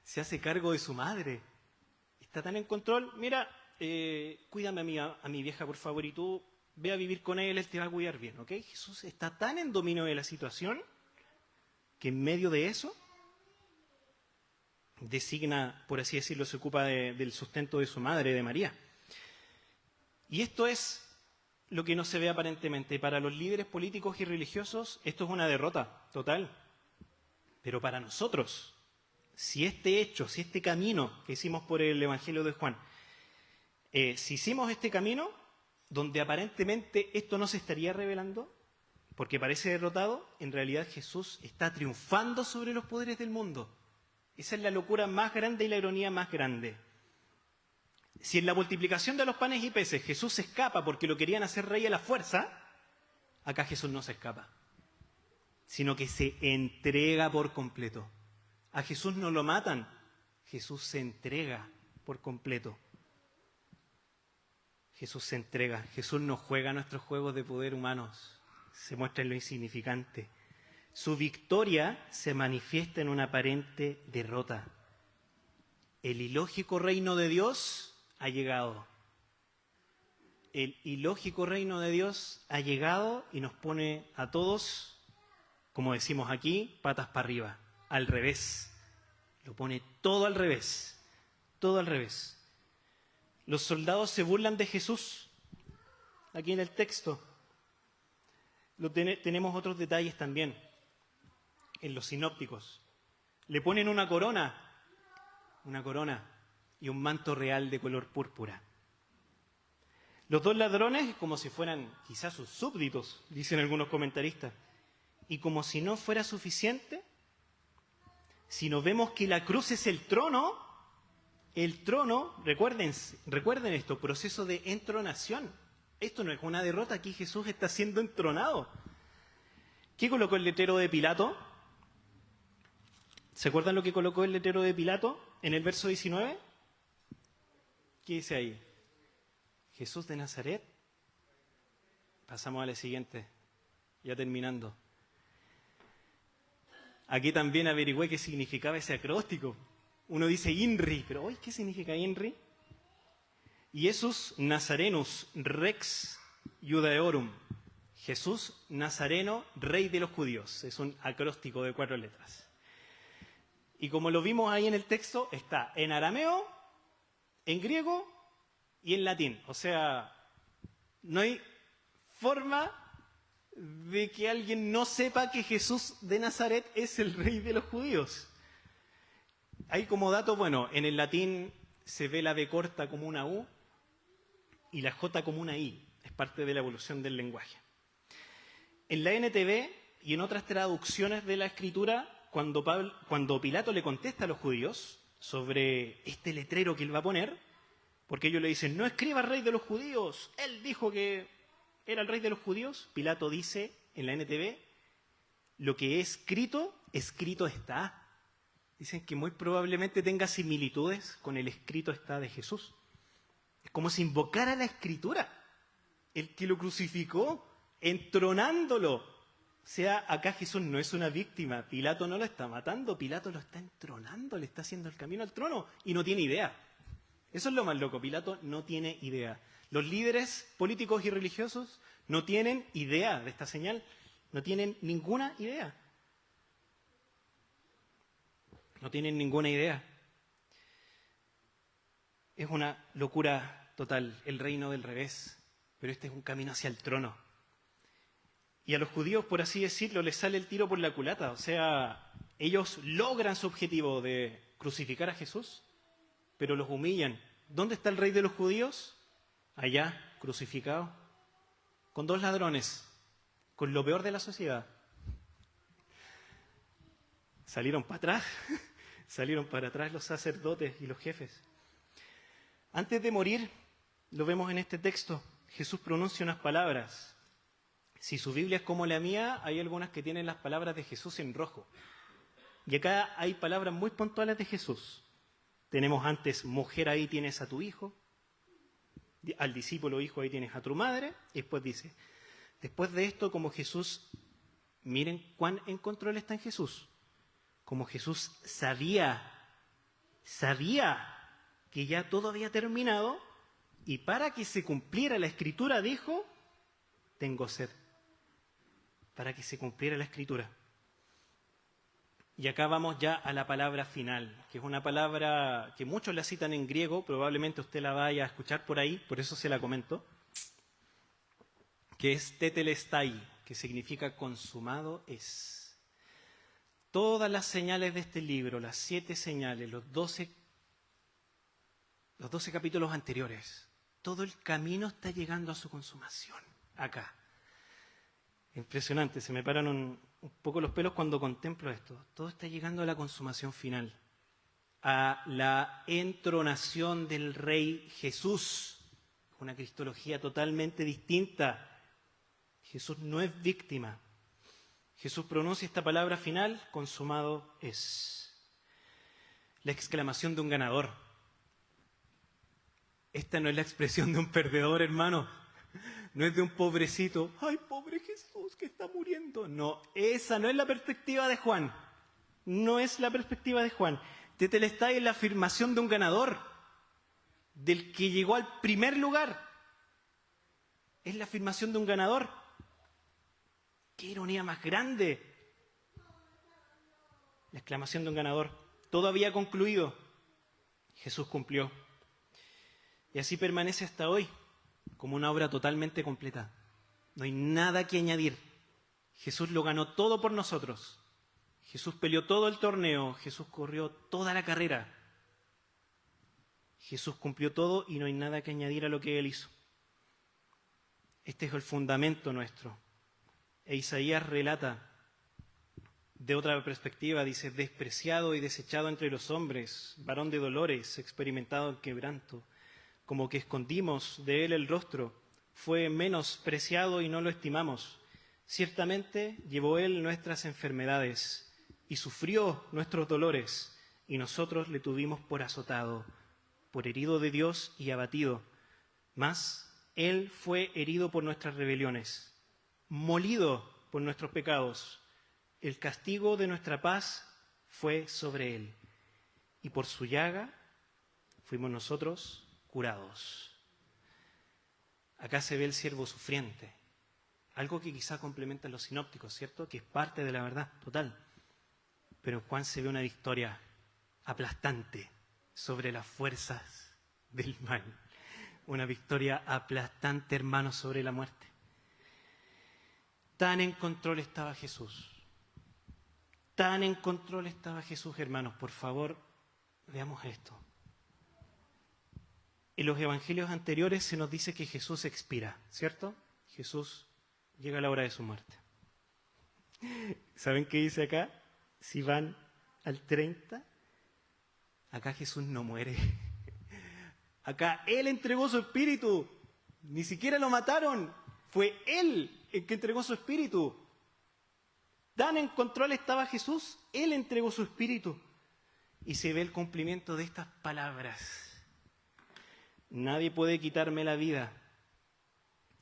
se hace cargo de su madre, está tan en control, mira, cuídame a mi vieja por favor y tú ve a vivir con él te va a cuidar bien, ¿ok? Jesús está tan en dominio de la situación que en medio de eso designa, por así decirlo, se ocupa del sustento de su madre, de María. Y esto es lo que no se ve aparentemente. Para los líderes políticos y religiosos esto es una derrota total. Pero para nosotros, si este camino que hicimos por el Evangelio de Juan, si hicimos este camino donde aparentemente esto no se estaría revelando, porque parece derrotado, en realidad Jesús está triunfando sobre los poderes del mundo. Esa es la locura más grande y la ironía más grande. Si en la multiplicación de los panes y peces Jesús se escapa porque lo querían hacer rey a la fuerza, acá Jesús no se escapa, sino que se entrega por completo. A Jesús no lo matan, Jesús se entrega por completo. Jesús se entrega, Jesús no juega nuestros juegos de poder humanos, se muestra en lo insignificante. Su victoria se manifiesta en una aparente derrota. El ilógico reino de Dios ha llegado. El ilógico reino de Dios ha llegado y nos pone a todos, como decimos aquí, patas para arriba, al revés. Lo pone todo al revés, todo al revés. Los soldados se burlan de Jesús, aquí en el texto. Tenemos otros detalles también. En los sinópticos, le ponen una corona y un manto real de color púrpura. Los dos ladrones, como si fueran quizás sus súbditos, dicen algunos comentaristas, y como si no fuera suficiente, si nos vemos que la cruz es el trono, recuerden esto, proceso de entronación. Esto no es una derrota, aquí Jesús está siendo entronado. ¿Qué colocó el letrero de Pilato? ¿Se acuerdan lo que colocó el letrero de Pilato en el verso 19? ¿Qué dice ahí? Jesús de Nazaret. Pasamos a la siguiente, ya terminando. Aquí también averigüé qué significaba ese acróstico. Uno dice INRI, pero ¿qué significa INRI? Jesús Nazarenus Rex Judaeorum. Jesús Nazareno, Rey de los Judíos. Es un acróstico de 4 letras. Y como lo vimos ahí en el texto, está en arameo, en griego y en latín. O sea, no hay forma de que alguien no sepa que Jesús de Nazaret es el Rey de los Judíos. Hay como dato, bueno, en el latín se ve la B corta como una U y la J como una I. Es parte de la evolución del lenguaje. En la NTV y en otras traducciones de la Escritura, cuando Pilato le contesta a los judíos sobre este letrero que él va a poner, porque ellos le dicen, no escriba Rey de los Judíos, él dijo que era el Rey de los Judíos, Pilato dice en la NTV, lo que he escrito, escrito está. Dicen que muy probablemente tenga similitudes con el escrito está de Jesús. Es como si invocara la Escritura, el que lo crucificó, entronándolo. O sea, acá Jesús no es una víctima, Pilato no lo está matando, Pilato lo está entronando, le está haciendo el camino al trono y no tiene idea. Eso es lo más loco, Pilato no tiene idea. Los líderes políticos y religiosos no tienen idea de esta señal, no tienen ninguna idea. No tienen ninguna idea. Es una locura total, el reino del revés, pero este es un camino hacia el trono. Y a los judíos, por así decirlo, les sale el tiro por la culata. O sea, ellos logran su objetivo de crucificar a Jesús, pero los humillan. ¿Dónde está el rey de los judíos? Allá, crucificado, con 2 ladrones, con lo peor de la sociedad. Salieron para atrás los sacerdotes y los jefes. Antes de morir, lo vemos en este texto, Jesús pronuncia unas palabras. Si su Biblia es como la mía, hay algunas que tienen las palabras de Jesús en rojo. Y acá hay palabras muy puntuales de Jesús. Tenemos antes, mujer, ahí tienes a tu hijo. Al discípulo, hijo, ahí tienes a tu madre. Y después dice, después de esto, como Jesús, miren cuán en control está en Jesús. Como Jesús sabía que ya todo había terminado, y para que se cumpliera la Escritura dijo, tengo sed. Para que se cumpliera la Escritura. Y acá vamos ya a la palabra final, que es una palabra que muchos la citan en griego, probablemente usted la vaya a escuchar por ahí, por eso se la comento, que es tetelestai, que significa consumado es. Todas las señales de este libro, las 7 señales, los 12 capítulos anteriores, todo el camino está llegando a su consumación, acá. Impresionante, se me paran un poco los pelos cuando contemplo esto. Todo está llegando a la consumación final, a la entronación del Rey Jesús, una cristología totalmente distinta. Jesús no es víctima. Jesús pronuncia esta palabra final, consumado es. La exclamación de un ganador. Esta no es la expresión de un perdedor, hermano. No es de un pobrecito, ¡ay, pobre Jesús que está muriendo! No, esa no es la perspectiva de Juan. No es la perspectiva de Juan. Tetelestai es la afirmación de un ganador, del que llegó al primer lugar. Es la afirmación de un ganador. ¡Qué ironía más grande! La exclamación de un ganador. Todo había concluido. Jesús cumplió. Y así permanece hasta hoy, como una obra totalmente completa. No hay nada que añadir. Jesús lo ganó todo por nosotros. Jesús peleó todo el torneo. Jesús corrió toda la carrera. Jesús cumplió todo y no hay nada que añadir a lo que Él hizo. Este es el fundamento nuestro. E Isaías relata de otra perspectiva, dice, despreciado y desechado entre los hombres, varón de dolores, experimentado en quebranto, como que escondimos de él el rostro, fue menospreciado y no lo estimamos. Ciertamente llevó él nuestras enfermedades y sufrió nuestros dolores, y nosotros le tuvimos por azotado, por herido de Dios y abatido. Mas él fue herido por nuestras rebeliones, molido por nuestros pecados. El castigo de nuestra paz fue sobre él, y por su llaga fuimos nosotros curados. Acá se ve el siervo sufriente, algo que quizá complementan los sinópticos, ¿cierto? Que es parte de la verdad total. Pero en Juan se ve una victoria aplastante sobre las fuerzas del mal. Una victoria aplastante, hermanos, sobre la muerte. Tan en control estaba Jesús. Tan en control estaba Jesús, hermanos. Por favor, veamos esto. En los evangelios anteriores se nos dice que Jesús expira, ¿cierto? Jesús llega a la hora de su muerte. ¿Saben qué dice acá? Si van al 30, acá Jesús no muere. Acá Él entregó su espíritu. Ni siquiera lo mataron. Fue Él el que entregó su espíritu. Tan en control estaba Jesús, Él entregó su espíritu. Y se ve el cumplimiento de estas palabras. Nadie puede quitarme la vida,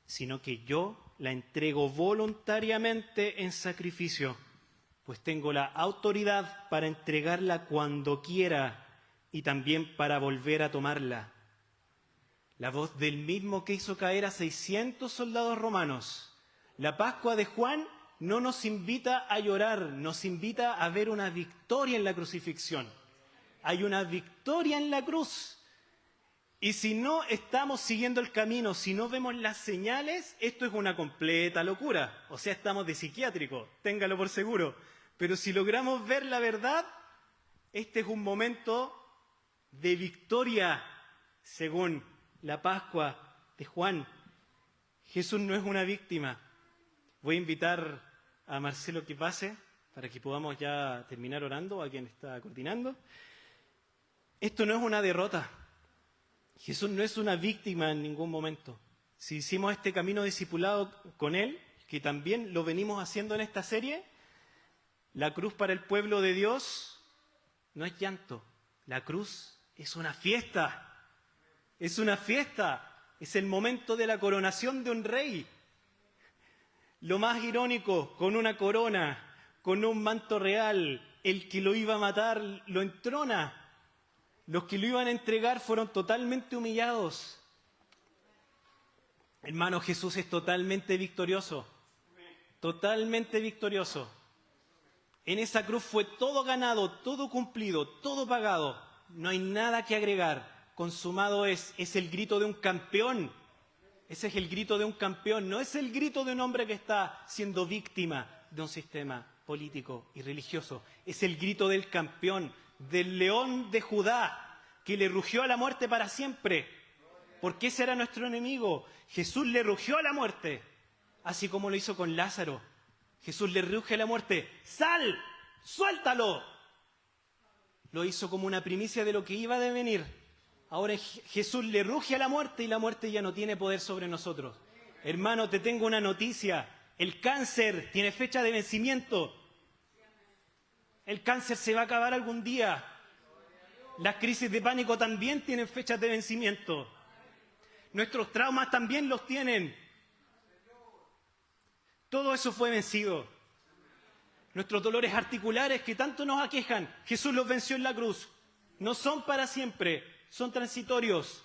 sino que yo la entrego voluntariamente en sacrificio, pues tengo la autoridad para entregarla cuando quiera y también para volver a tomarla. La voz del mismo que hizo caer a 600 soldados romanos. La Pascua de Juan no nos invita a llorar, nos invita a ver una victoria en la crucifixión. Hay una victoria en la cruz. Y si no estamos siguiendo el camino, si no vemos las señales, esto es una completa locura. O sea, estamos de psiquiátrico, téngalo por seguro. Pero si logramos ver la verdad, este es un momento de victoria, según la Pascua de Juan. Jesús no es una víctima. Voy a invitar a Marcelo que pase para que podamos ya terminar orando, a quien está coordinando. Esto no es una derrota. Jesús no es una víctima en ningún momento. Si hicimos este camino discipulado con Él, que también lo venimos haciendo en esta serie, la cruz para el pueblo de Dios no es llanto. La cruz Es una fiesta. Es una fiesta. Es el momento de la coronación de un rey. Lo más irónico, con una corona, con un manto real, el que lo iba a matar lo entrona. Los que lo iban a entregar fueron totalmente humillados. Hermano, Jesús es totalmente victorioso. Totalmente victorioso. En esa cruz fue todo ganado, todo cumplido, todo pagado. No hay nada que agregar. Consumado es el grito de un campeón. Ese es el grito de un campeón. No es el grito de un hombre que está siendo víctima de un sistema político y religioso. Es el grito del campeón, del león de Judá, que le rugió a la muerte para siempre. Porque ese era nuestro enemigo. Jesús le rugió a la muerte, así como lo hizo con Lázaro. Jesús le ruge a la muerte. ¡Sal! ¡Suéltalo! Lo hizo como una primicia de lo que iba a devenir. Ahora Jesús le ruge a la muerte y la muerte ya no tiene poder sobre nosotros. Hermano, te tengo una noticia. El cáncer tiene fecha de vencimiento. El cáncer se va a acabar algún día. Las crisis de pánico también tienen fechas de vencimiento. Nuestros traumas también los tienen. Todo eso fue vencido. Nuestros dolores articulares que tanto nos aquejan, Jesús los venció en la cruz. No son para siempre, son transitorios.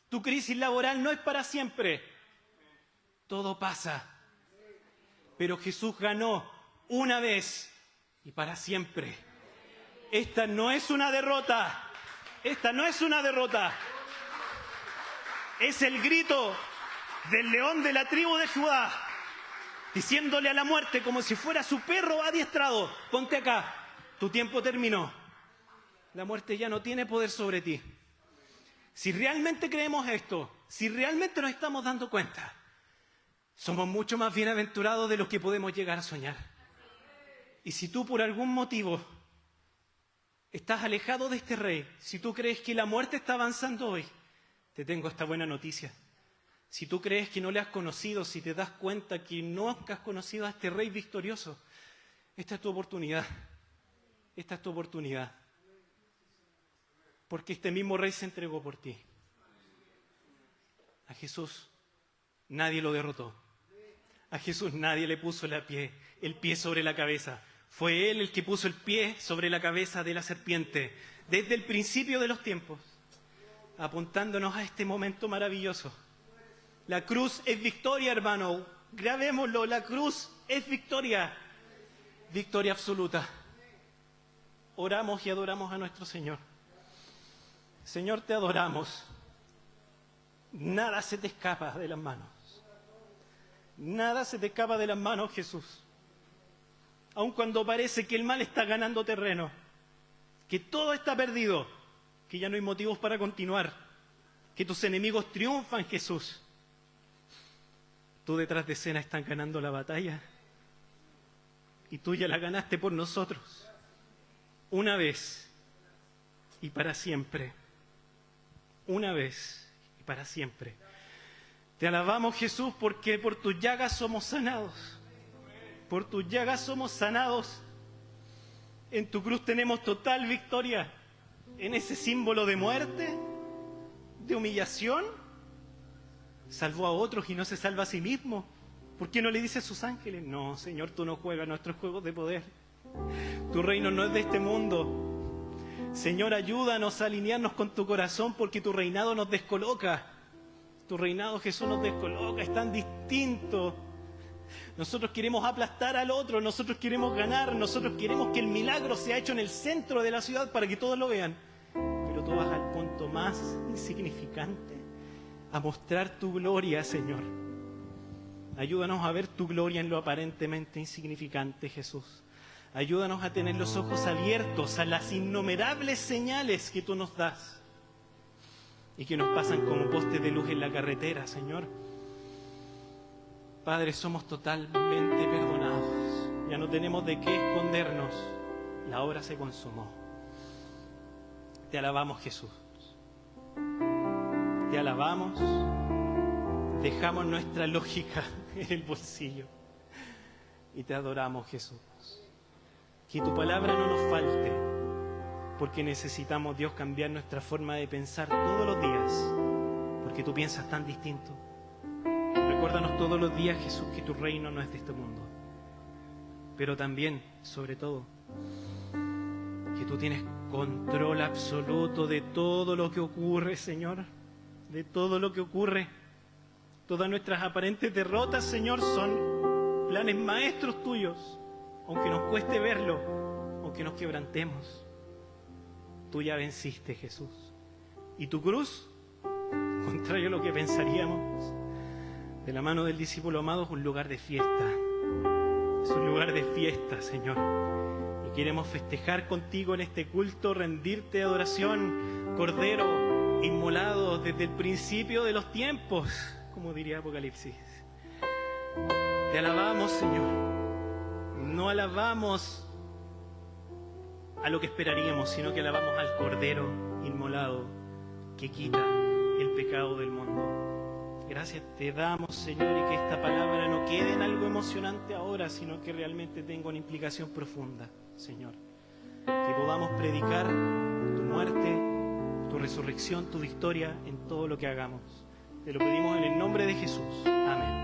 Tu crisis laboral no es para siempre. Todo pasa. Pero Jesús ganó una vez y para siempre. Esta no es una derrota. Esta no es una derrota. Es el grito del león de la tribu de Judá, diciéndole a la muerte como si fuera su perro adiestrado: ponte acá, tu tiempo terminó. La muerte ya no tiene poder sobre ti. Si realmente creemos esto, si realmente nos estamos dando cuenta, somos mucho más bienaventurados de los que podemos llegar a soñar. Y si tú por algún motivo estás alejado de este rey, si tú crees que la muerte está avanzando hoy, te tengo esta buena noticia. Si tú crees que no le has conocido, si te das cuenta que no has conocido a este rey victorioso, esta es tu oportunidad. Esta es tu oportunidad. Porque este mismo rey se entregó por ti. A Jesús nadie lo derrotó. A Jesús nadie le puso el pie sobre la cabeza. Fue Él el que puso el pie sobre la cabeza de la serpiente desde el principio de los tiempos, apuntándonos a este momento maravilloso. La cruz es victoria, hermano. Grabémoslo, la cruz es victoria. Victoria absoluta. Oramos y adoramos a nuestro Señor. Señor, te adoramos. Nada se te escapa de las manos. Nada se te escapa de las manos, Jesús. Aun cuando parece que el mal está ganando terreno, que todo está perdido, que ya no hay motivos para continuar, que tus enemigos triunfan, Jesús. Tú detrás de escena están ganando la batalla y tú ya la ganaste por nosotros, una vez y para siempre. Una vez y para siempre. Te alabamos, Jesús, porque por tus llagas somos sanados. Por tus llagas somos sanados. En tu cruz tenemos total victoria. En ese símbolo de muerte, de humillación, salvó a otros y no se salva a sí mismo. ¿Por qué no le dice a sus ángeles? No, Señor, tú no juegas nuestros juegos de poder. Tu reino no es de este mundo. Señor, ayúdanos a alinearnos con tu corazón, porque tu reinado nos descoloca. Tu reinado, Jesús, nos descoloca, es tan distinto. Nosotros queremos aplastar al otro, nosotros queremos ganar, nosotros queremos que el milagro sea hecho en el centro de la ciudad para que todos lo vean. Pero tú vas al punto más insignificante, a mostrar tu gloria, Señor. Ayúdanos a ver tu gloria en lo aparentemente insignificante, Jesús. Ayúdanos a tener los ojos abiertos a las innumerables señales que tú nos das y que nos pasan como postes de luz en la carretera, Señor. Padre, somos totalmente perdonados. Ya no tenemos de qué escondernos. La obra se consumó. Te alabamos, Jesús. Te alabamos. Dejamos nuestra lógica en el bolsillo y te adoramos, Jesús. Que tu palabra no nos falte. porque necesitamos, Dios, cambiar nuestra forma de pensar todos los días, porque tú piensas tan distinto. Recuérdanos todos los días, Jesús, que tu reino no es de este mundo, pero también, sobre todo, que tú tienes control absoluto de todo lo que ocurre, Señor, de todo lo que ocurre. Todas nuestras aparentes derrotas, Señor, son planes maestros tuyos, aunque nos cueste verlo, aunque nos quebrantemos. Tú ya venciste, Jesús. Y tu cruz, contrario a lo que pensaríamos, de la mano del discípulo amado, es un lugar de fiesta. Es un lugar de fiesta, Señor. Y queremos festejar contigo en este culto, rendirte adoración, Cordero inmolado desde el principio de los tiempos, como diría Apocalipsis. Te alabamos, Señor. No alabamos a lo que esperaríamos, sino que alabamos al Cordero inmolado que quita el pecado del mundo. Gracias te damos, Señor, y que esta palabra no quede en algo emocionante ahora, sino que realmente tenga una implicación profunda, Señor. Que podamos predicar tu muerte, tu resurrección, tu victoria en todo lo que hagamos. Te lo pedimos en el nombre de Jesús. Amén.